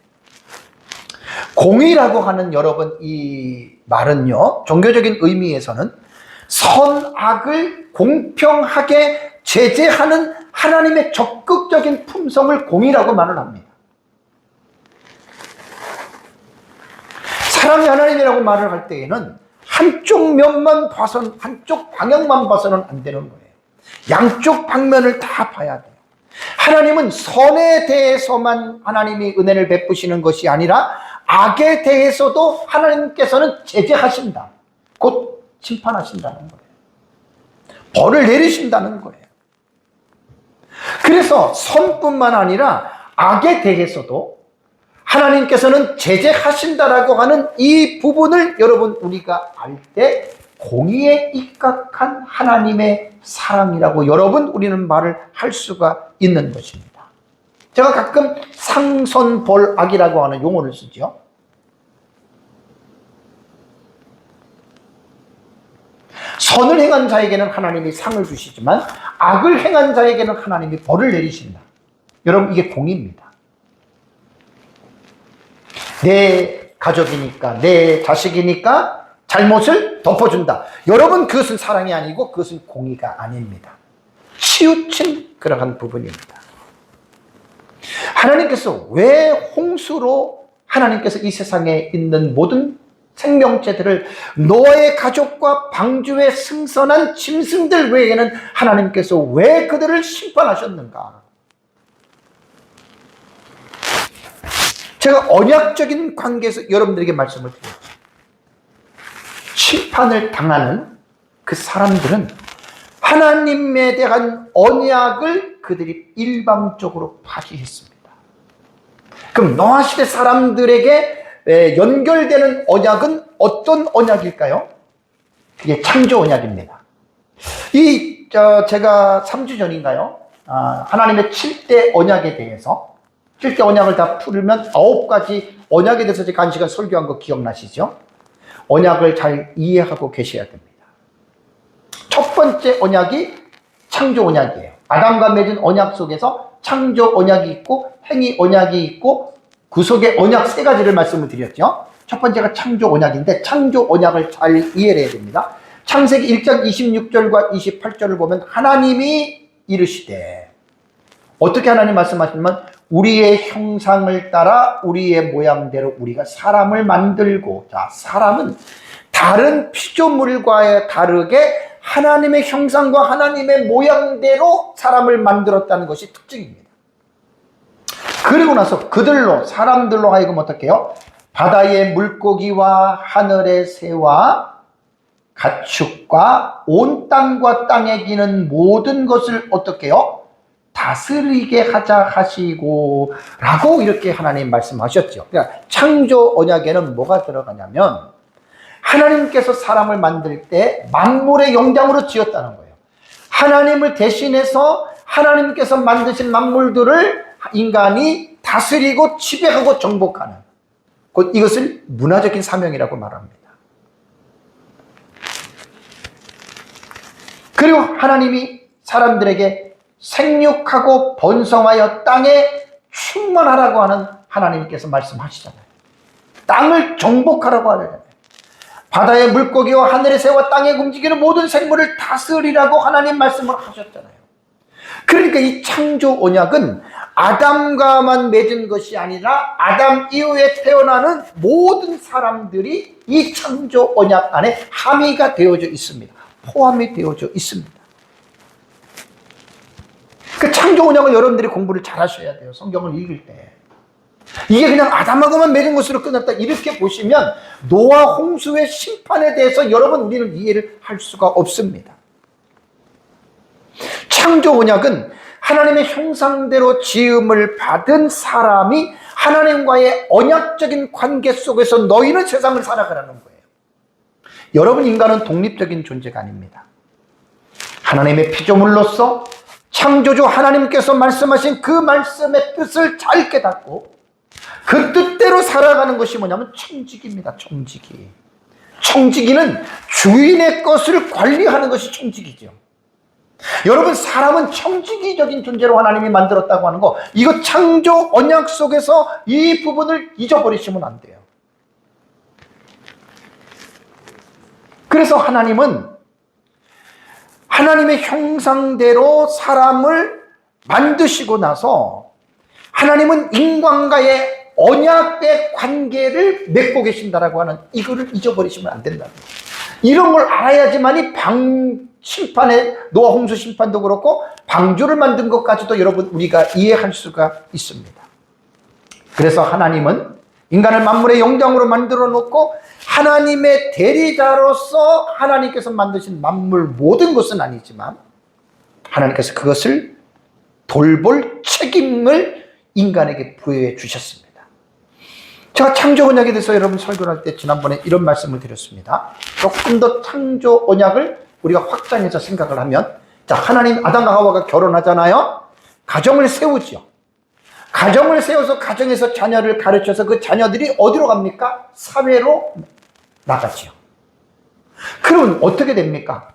공의라고 하는 여러분 이 말은요, 종교적인 의미에서는 선악을 공평하게 제재하는 하나님의 적극적인 품성을 공의라고 말을 합니다. 사랑의 하나님이라고 말을 할 때에는 한쪽 면만 봐서는, 한쪽 방향만 봐서는 안 되는 거예요. 양쪽 방면을 다 봐야 돼요. 하나님은 선에 대해서만 하나님이 은혜를 베푸시는 것이 아니라 악에 대해서도 하나님께서는 제재하신다. 곧 심판하신다는 거예요. 벌을 내리신다는 거예요. 그래서 선뿐만 아니라 악에 대해서도 하나님께서는 제재하신다라고 하는 이 부분을 여러분 우리가 알 때 공의에 입각한 하나님의 사랑이라고 여러분 우리는 말을 할 수가 있는 것입니다. 제가 가끔 상선벌악이라고 하는 용어를 쓰죠. 선을 행한 자에게는 하나님이 상을 주시지만 악을 행한 자에게는 하나님이 벌을 내리신다. 여러분 이게 공의입니다. 내 가족이니까, 내 자식이니까 잘못을 덮어준다. 여러분 그것은 사랑이 아니고 그것은 공의가 아닙니다. 치우친 그러한 부분입니다. 하나님께서 왜 홍수로 하나님께서 이 세상에 있는 모든 생명체들을 노아의 가족과 방주에 승선한 짐승들 외에는 하나님께서 왜 그들을 심판하셨는가? 제가 언약적인 관계에서 여러분들에게 말씀을 드려요. 심판을 당하는 그 사람들은 하나님에 대한 언약을 그들이 일방적으로 파기했습니다. 그럼 노아 시대 사람들에게 연결되는 언약은 어떤 언약일까요? 그게 창조 언약입니다. 제가 3주 전인가요? 하나님의 7대 언약에 대해서 7대 언약을 다 풀면 9가지 언약에 대해서 제가 1시간 설교한 거 기억나시죠? 언약을 잘 이해하고 계셔야 됩니다. 첫 번째 언약이 창조 언약이에요. 아담과 맺은 언약 속에서 창조 언약이 있고 행위 언약이 있고 구속의 언약 3가지를 말씀을 드렸죠. 첫 번째가 창조 언약인데 창조 언약을 잘 이해를 해야 됩니다. 창세기 1장 26절과 28절을 보면 하나님이 이르시되, 어떻게 하나님 말씀하시면 우리의 형상을 따라 우리의 모양대로 우리가 사람을 만들고, 자, 사람은 다른 피조물과 다르게 하나님의 형상과 하나님의 모양대로 사람을 만들었다는 것이 특징입니다. 그리고 나서 그들로, 사람들로 하여금 어떻게 해요? 바다의 물고기와 하늘의 새와 가축과 온 땅과 땅에 기는 모든 것을 어떻게 해요? 다스리게 하자 하시고 라고 이렇게 하나님 말씀하셨죠. 그러니까 창조 언약에는 뭐가 들어가냐면 하나님께서 사람을 만들 때 만물의 영장으로 지었다는 거예요. 하나님을 대신해서 하나님께서 만드신 만물들을 인간이 다스리고 지배하고 정복하는, 곧 이것을 문화적인 사명이라고 말합니다. 그리고 하나님이 사람들에게 생육하고 번성하여 땅에 충만하라고 하는 하나님께서 말씀하시잖아요. 땅을 정복하라고 하잖아요. 바다의 물고기와 하늘의 새와 땅에 움직이는 모든 생물을 다스리라고 하나님 말씀을 하셨잖아요. 그러니까 이 창조 언약은 아담과만 맺은 것이 아니라 아담 이후에 태어나는 모든 사람들이 이 창조 언약 안에 함의가 되어져 있습니다. 포함이 되어져 있습니다. 그 창조 언약을 여러분들이 공부를 잘 하셔야 돼요. 성경을 읽을 때. 이게 그냥 아담하고만 맺은 것으로 끝났다 이렇게 보시면 노아 홍수의 심판에 대해서 여러분 우리는 이해를 할 수가 없습니다. 창조 언약은 하나님의 형상대로 지음을 받은 사람이 하나님과의 언약적인 관계 속에서 너희는 세상을 살아가라는 거예요. 여러분 인간은 독립적인 존재가 아닙니다. 하나님의 피조물로서 창조주 하나님께서 말씀하신 그 말씀의 뜻을 잘 깨닫고 그 뜻대로 살아가는 것이 뭐냐면 청지기입니다. 청지기. 청지기는 주인의 것을 관리하는 것이 청지기죠. 여러분, 사람은 청지기적인 존재로 하나님이 만들었다고 하는 거, 이거 창조 언약 속에서 이 부분을 잊어버리시면 안 돼요. 그래서 하나님은 하나님의 형상대로 사람을 만드시고 나서 하나님은 인간과의 언약의 관계를 맺고 계신다라고 하는 이거를 잊어버리시면 안 된다. 이런 걸 알아야지만이 심판의 노아 홍수 심판도 그렇고 방주를 만든 것까지도 여러분 우리가 이해할 수가 있습니다. 그래서 하나님은 인간을 만물의 영장으로 만들어 놓고 하나님의 대리자로서 하나님께서 만드신 만물 모든 것은 아니지만 하나님께서 그것을 돌볼 책임을 인간에게 부여해 주셨습니다. 제가 창조 언약에 대해서 여러분 설교를 할 때 지난번에 이런 말씀을 드렸습니다. 조금 더 창조 언약을 우리가 확장해서 생각을 하면, 자, 하나님 아담과 하와가 결혼하잖아요. 가정을 세우죠. 가정을 세워서 가정에서 자녀를 가르쳐서 그 자녀들이 어디로 갑니까? 사회로 나가죠. 그러면 어떻게 됩니까?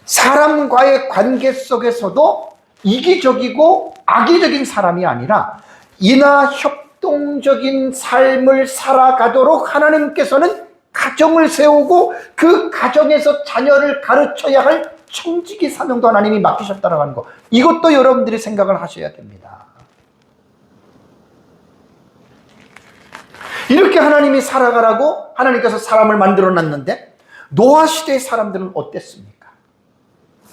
사람과의 관계 속에서도 이기적이고 악의적인 사람이 아니라 이나 협동적인 삶을 살아가도록 하나님께서는 가정을 세우고 그 가정에서 자녀를 가르쳐야 할 청지기 사명도 하나님이 맡기셨다고 하는 거, 이것도 여러분들이 생각을 하셔야 됩니다. 이렇게 하나님이 살아가라고 하나님께서 사람을 만들어 놨는데 노아 시대의 사람들은 어땠습니까?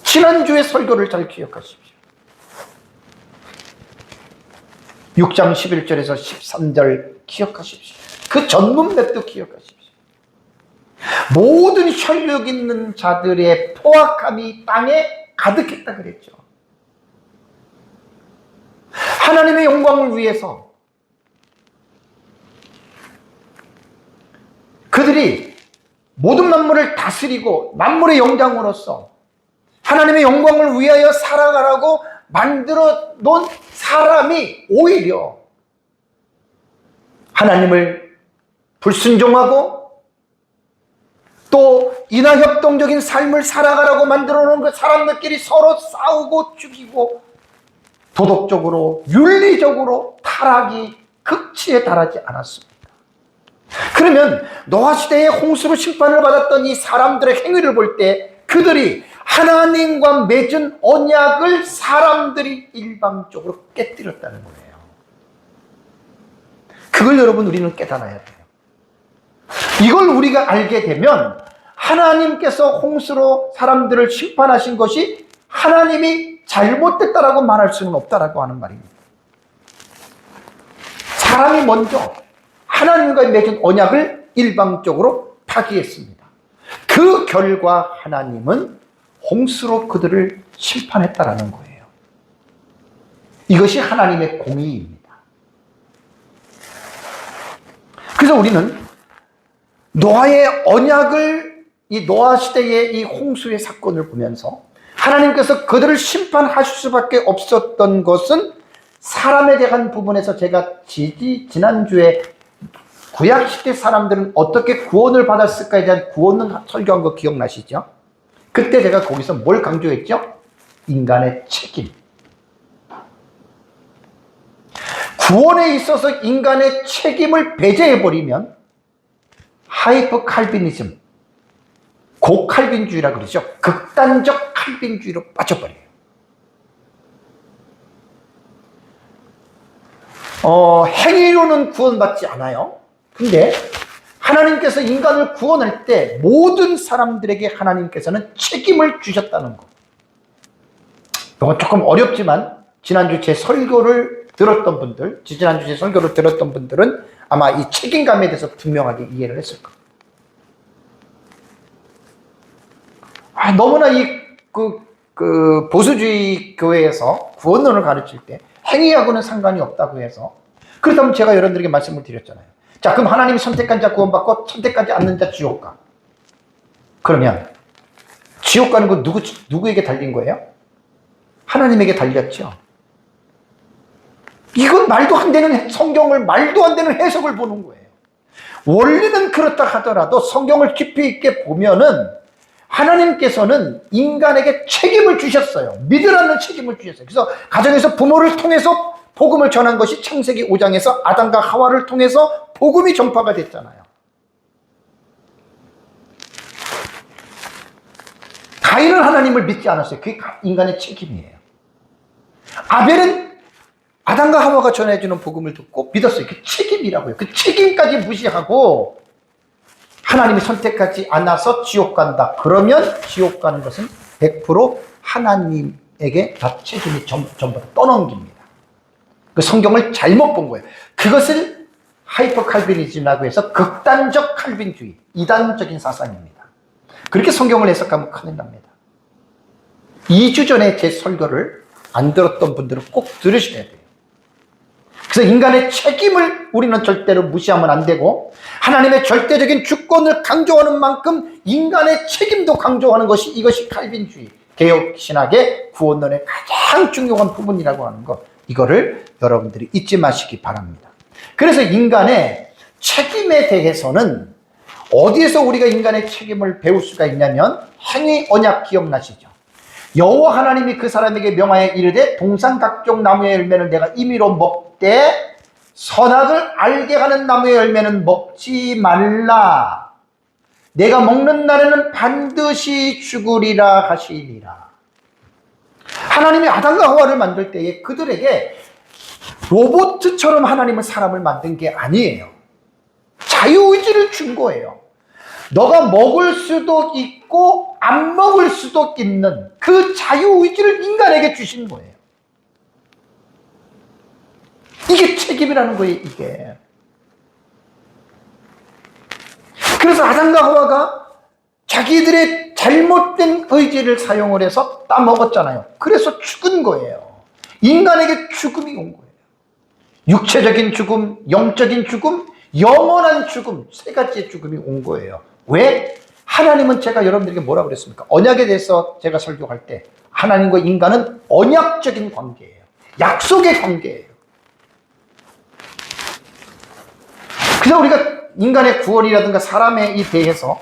지난주의 설교를 잘 기억하십시오. 6장 11절에서 13절 기억하십시오. 그 전문맥도 기억하십시오. 모든 혈육 있는 자들의 포악함이 땅에 가득했다 그랬죠. 하나님의 영광을 위해서 그들이 모든 만물을 다스리고 만물의 영장으로서 하나님의 영광을 위하여 살아가라고 만들어 놓은 사람이 오히려 하나님을 불순종하고 또 인하협동적인 삶을 살아가라고 만들어 놓은 그 사람들끼리 서로 싸우고 죽이고 도덕적으로 윤리적으로 타락이 극치에 달하지 않았습니다. 그러면 노아 시대에 홍수로 심판을 받았던 이 사람들의 행위를 볼 때 그들이 하나님과 맺은 언약을 사람들이 일방적으로 깨뜨렸다는 거예요. 그걸 여러분 우리는 깨달아야 돼요. 이걸 우리가 알게 되면 하나님께서 홍수로 사람들을 심판하신 것이 하나님이 잘못됐다라고 말할 수는 없다라고 하는 말입니다. 사람이 먼저 하나님과 맺은 언약을 일방적으로 파기했습니다. 그 결과 하나님은 홍수로 그들을 심판했다라는 거예요. 이것이 하나님의 공의입니다. 그래서 우리는 노아의 언약을, 이 노아 시대의 이 홍수의 사건을 보면서 하나님께서 그들을 심판하실 수밖에 없었던 것은 사람에 대한 부분에서 제가 지난주에 구약시대 사람들은 어떻게 구원을 받았을까에 대한 구원론 설교한 거 기억나시죠? 그때 제가 거기서 뭘 강조했죠? 인간의 책임. 구원에 있어서 인간의 책임을 배제해버리면 하이퍼 칼빈이즘, 고칼빈주의라고 그러죠. 극단적 칼빈주의로 빠져버려요. 행위로는 구원받지 않아요. 근데 하나님께서 인간을 구원할 때 모든 사람들에게 하나님께서는 책임을 주셨다는 거. 이건 조금 어렵지만 지난주 제 설교를 들었던 분들, 지난주 제 설교를 들었던 분들은 아마 이 책임감에 대해서 분명하게 이해를 했을 겁니다. 너무나 보수주의 교회에서 구원론을 가르칠 때 행위하고는 상관이 없다고 해서, 그렇다면 제가 여러분들에게 말씀을 드렸잖아요. 자, 그럼 하나님이 선택한 자 구원받고 선택하지 않는 자 지옥 가. 그러면 지옥 가는 건 누구에게 달린 거예요? 하나님에게 달렸죠. 이건 말도 안 되는 성경을 말도 안 되는 해석을 보는 거예요. 원리는 그렇다 하더라도 성경을 깊이 있게 보면은 하나님께서는 인간에게 책임을 주셨어요. 믿으라는 책임을 주셨어요. 그래서 가정에서 부모를 통해서 복음을 전한 것이 창세기 5장에서 아담과 하와를 통해서 복음이 전파가 됐잖아요. 가인은 하나님을 믿지 않았어요. 그게 인간의 책임이에요. 아벨은 아담과 하와가 전해주는 복음을 듣고 믿었어요. 그 책임이라고요. 그 책임까지 무시하고 하나님이 선택하지 않아서 지옥 간다. 그러면 지옥 가는 것은 100% 하나님에게 다 책임이 전부 떠넘깁니다. 그 성경을 잘못 본 거예요. 그것을 하이퍼 칼빈이즘이라고 해서 극단적 칼빈주의, 이단적인 사상입니다. 그렇게 성경을 해석하면 큰일 납니다. 2주 전에 제 설교를 안 들었던 분들은 꼭 들으셔야 돼요. 그래서 인간의 책임을 우리는 절대로 무시하면 안 되고 하나님의 절대적인 주권을 강조하는 만큼 인간의 책임도 강조하는 것이 이것이 칼빈주의, 개혁신학의 구원론의 가장 중요한 부분이라고 하는 것, 이거를 여러분들이 잊지 마시기 바랍니다. 그래서 인간의 책임에 대해서는 어디에서 우리가 인간의 책임을 배울 수가 있냐면 행위 언약 기억나시죠? 여호와 하나님이 그 사람에게 명하여 이르되 동산 각종 나무의 열매는 내가 임의로 먹되 선악을 알게 하는 나무의 열매는 먹지 말라. 내가 먹는 날에는 반드시 죽으리라 하시니라. 하나님이 아담과 하와를 만들 때에 그들에게 로봇처럼 하나님은 사람을 만든 게 아니에요. 자유의지를 준 거예요. 너가 먹을 수도 있고 안 먹을 수도 있는 그 자유의지를 인간에게 주신 거예요. 이게 책임이라는 거예요, 이게. 그래서 아담과 하와가 자기들의 잘못된 의지를 사용을 해서 따먹었잖아요. 그래서 죽은 거예요. 인간에게 죽음이 온 거예요. 육체적인 죽음, 영적인 죽음, 영원한 죽음, 세 가지의 죽음이 온 거예요. 왜? 하나님은 제가 여러분들에게 뭐라고 그랬습니까? 언약에 대해서 제가 설교할 때 하나님과 인간은 언약적인 관계예요. 약속의 관계예요. 그래서 우리가 인간의 구원이라든가 사람에 대해서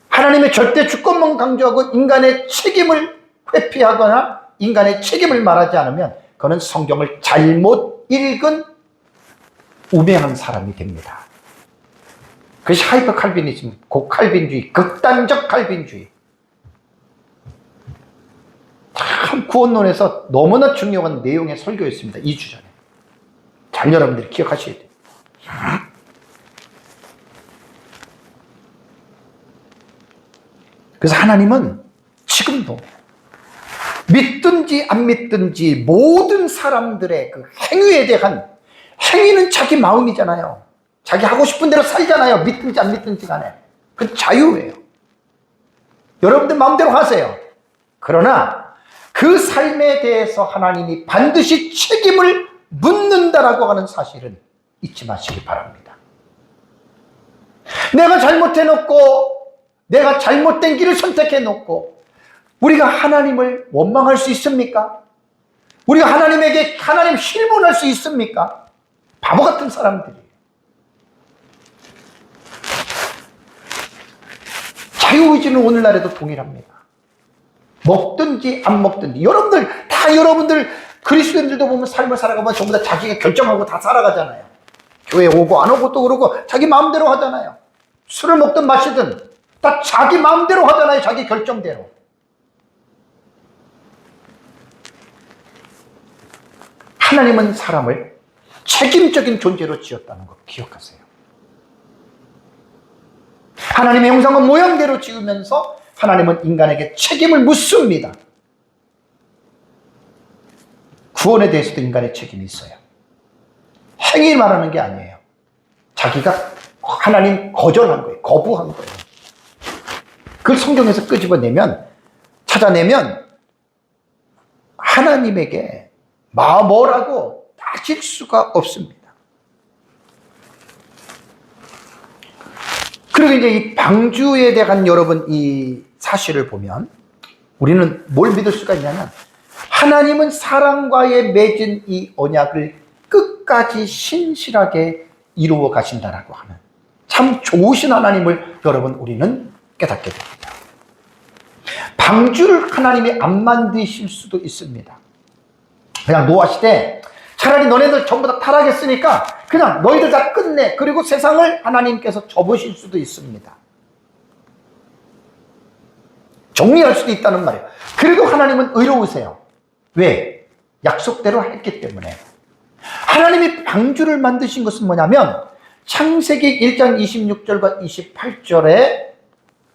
하나님의 절대 주권만 강조하고 인간의 책임을 회피하거나 인간의 책임을 말하지 않으면 그는 성경을 잘못 읽은 우매한 사람이 됩니다. 그것이 하이퍼 칼빈이즘, 고칼빈주의, 극단적 칼빈주의. 참 구원론에서 너무나 중요한 내용의 설교였습니다. 2주 전에. 잘 여러분들이 기억하셔야 돼요. 그래서 하나님은 지금도 믿든지 안 믿든지 모든 사람들의 그 행위에 대한, 행위는 자기 마음이잖아요. 자기 하고 싶은 대로 살잖아요. 믿든지 안 믿든지 간에. 그건 자유예요. 여러분들 마음대로 하세요. 그러나 그 삶에 대해서 하나님이 반드시 책임을 묻는다라고 하는 사실은 잊지 마시기 바랍니다. 내가 잘못해놓고 내가 잘못된 길을 선택해놓고 우리가 하나님을 원망할 수 있습니까? 우리가 하나님에게 하나님 실문할 수 있습니까? 바보 같은 사람들이에요. 자유의지는 오늘날에도 동일합니다. 먹든지 안 먹든지. 여러분들 그리스도인들도 보면 삶을 살아가면 전부 다 자기가 결정하고 다 살아가잖아요. 교회 오고 안 오고 또 그러고 자기 마음대로 하잖아요. 술을 먹든 마시든 다 자기 마음대로 하잖아요. 자기 결정대로. 하나님은 사람을 책임적인 존재로 지었다는 거 기억하세요. 하나님의 형상과 모양대로 지으면서 하나님은 인간에게 책임을 묻습니다. 구원에 대해서도 인간의 책임이 있어요. 행위 말하는 게 아니에요. 자기가 하나님 거절한 거예요. 거부한 거예요. 그걸 성경에서 끄집어내면, 찾아내면 하나님에게 뭐라고 따질 수가 없습니다. 그리고 이제 이 방주에 대한 여러분 이 사실을 보면 우리는 뭘 믿을 수가 있냐면 하나님은 사람과의 맺은 이 언약을 끝까지 신실하게 이루어 가신다라고 하는 참 좋으신 하나님을 여러분 우리는 깨닫게 됩니다. 방주를 하나님이 안 만드실 수도 있습니다. 그냥 노아 시대 차라리 너네들 전부 다 타락했으니까 그냥 너희들 다 끝내. 그리고 세상을 하나님께서 접으실 수도 있습니다. 정리할 수도 있다는 말이에요. 그래도 하나님은 의로우세요. 왜? 약속대로 했기 때문에. 하나님이 방주를 만드신 것은 뭐냐면 창세기 1장 26절과 28절의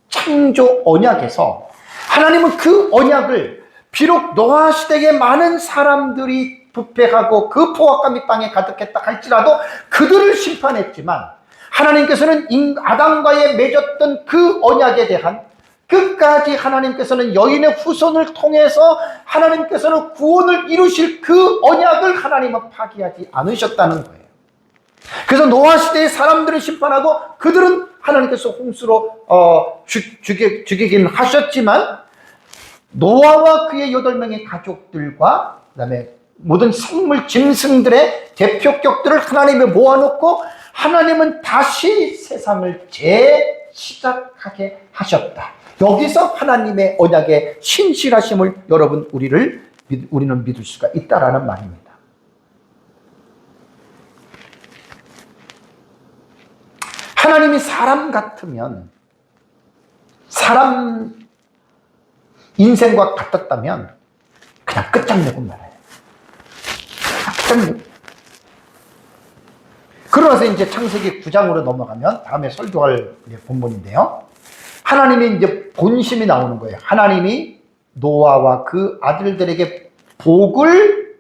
창조 언약에서 하나님은 그 언약을 비록 노아 시대에 많은 사람들이 부패하고 그 포악감이 땅에 가득했다 할지라도 그들을 심판했지만 하나님께서는 아담과의 맺었던 그 언약에 대한 끝까지 하나님께서는 여인의 후손을 통해서 하나님께서는 구원을 이루실 그 언약을 하나님은 파기하지 않으셨다는 거예요. 그래서 노아 시대의 사람들을 심판하고 그들은 하나님께서 홍수로 죽이긴 하셨지만 노아와 그의 8명의 가족들과 그다음에 모든 생물 짐승들의 대표격들을 하나님이 모아놓고 하나님은 다시 세상을 재시작하게 하셨다. 여기서 하나님의 언약의 신실하심을 여러분 우리는 믿을 수가 있다라는 말입니다. 하나님이 사람 같으면 사람 인생과 같았다면 그냥 끝장내고 말아요. 끝장내고. 그러나서 이제 창세기 9장으로 넘어가면 다음에 설교할 본문인데요. 하나님의 이제 본심이 나오는 거예요. 하나님이 노아와 그 아들들에게 복을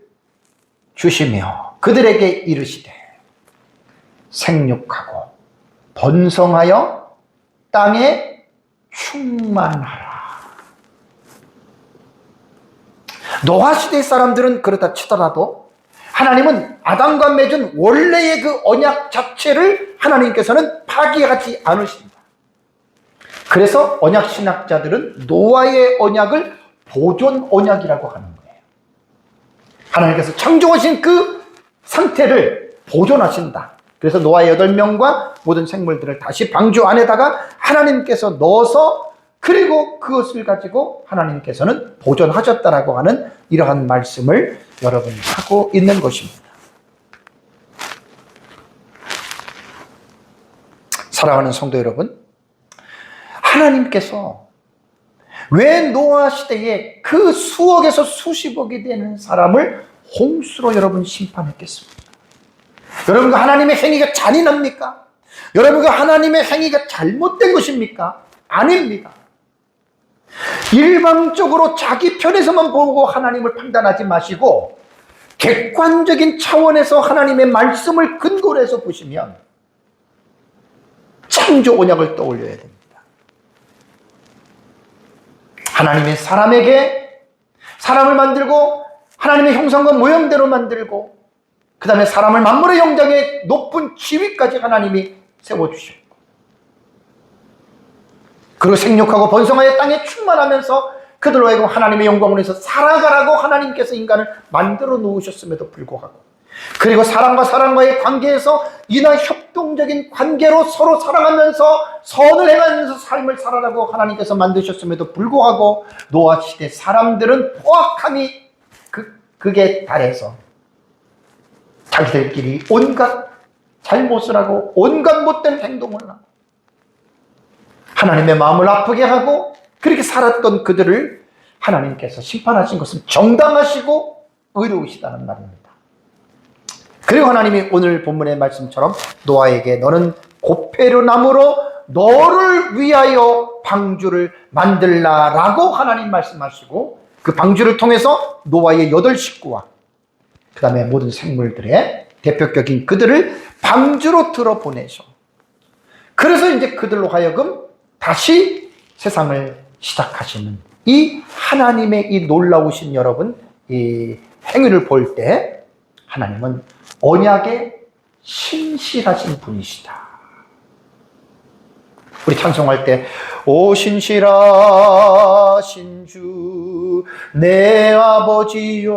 주시며 그들에게 이르시되 생육하고 번성하여 땅에 충만하라. 노아 시대 사람들은 그렇다 치더라도 하나님은 아담과 맺은 원래의 그 언약 자체를 하나님께서는 파기하지 않으십니다. 그래서 언약 신학자들은 노아의 언약을 보존 언약이라고 하는 거예요. 하나님께서 창조하신 그 상태를 보존하신다. 그래서 노아의 8명과 모든 생물들을 다시 방주 안에다가 하나님께서 넣어서 그리고 그것을 가지고 하나님께서는 보존하셨다라고 하는 이러한 말씀을 여러분 하고 있는 것입니다. 사랑하는 성도 여러분, 하나님께서 왜 노아 시대에 그 수억에서 수십억이 되는 사람을 홍수로 여러분 심판했겠습니까? 여러분 그 하나님의 행위가 잔인합니까? 여러분 그 하나님의 행위가 잘못된 것입니까? 아닙니다. 일방적으로 자기 편에서만 보고 하나님을 판단하지 마시고 객관적인 차원에서 하나님의 말씀을 근거로 해서 보시면 창조 언약을 떠올려야 됩니다. 하나님의 사람에게 사람을 만들고 하나님의 형상과 모형대로 만들고 그 다음에 사람을 만물의 영장에 높은 지위까지 하나님이 세워주셨고 그리고 생육하고 번성하여 땅에 충만하면서 그들로 하여금 하나님의 영광을 위해서 살아가라고 하나님께서 인간을 만들어 놓으셨음에도 불구하고 그리고 사람과 사람과의 관계에서 이나 협동적인 관계로 서로 사랑하면서 선을 행하면서 삶을 살아라고 하나님께서 만드셨음에도 불구하고 노아 시대 사람들은 포악함이 극에 달해서 자기들끼리 온갖 잘못을 하고 온갖 못된 행동을 하고 하나님의 마음을 아프게 하고 그렇게 살았던 그들을 하나님께서 심판하신 것은 정당하시고 의로우시다는 말입니다. 그리고 하나님이 오늘 본문의 말씀처럼 노아에게 너는 고페르나무로 너를 위하여 방주를 만들라라고 하나님 말씀하시고 그 방주를 통해서 노아의 8식구와 그 다음에 모든 생물들의 대표격인 그들을 방주로 들어보내셔. 그래서 이제 그들로 하여금 다시 세상을 시작하시는 이 하나님의 이 놀라우신 여러분 이 행위를 볼 때 하나님은 언약에 신실하신 분이시다. 우리 찬송할 때 오 신실하신 주 내 아버지요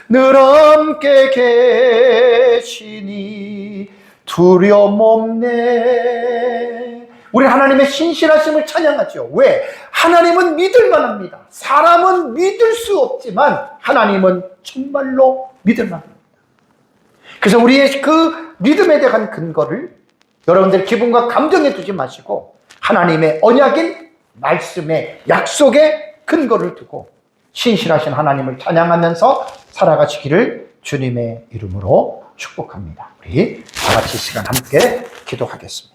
늘 함께 계시니 두려움 없네. 우리 하나님의 신실하심을 찬양하죠. 왜? 하나님은 믿을 만합니다. 사람은 믿을 수 없지만 하나님은 정말로 믿을 만합니다. 그래서 우리의 그 믿음에 대한 근거를 여러분들 기분과 감정에 두지 마시고 하나님의 언약인 말씀의 약속의 근거를 두고 신실하신 하나님을 찬양하면서 살아가시기를 주님의 이름으로 축복합니다. 우리 다 같이 시간 함께 기도하겠습니다.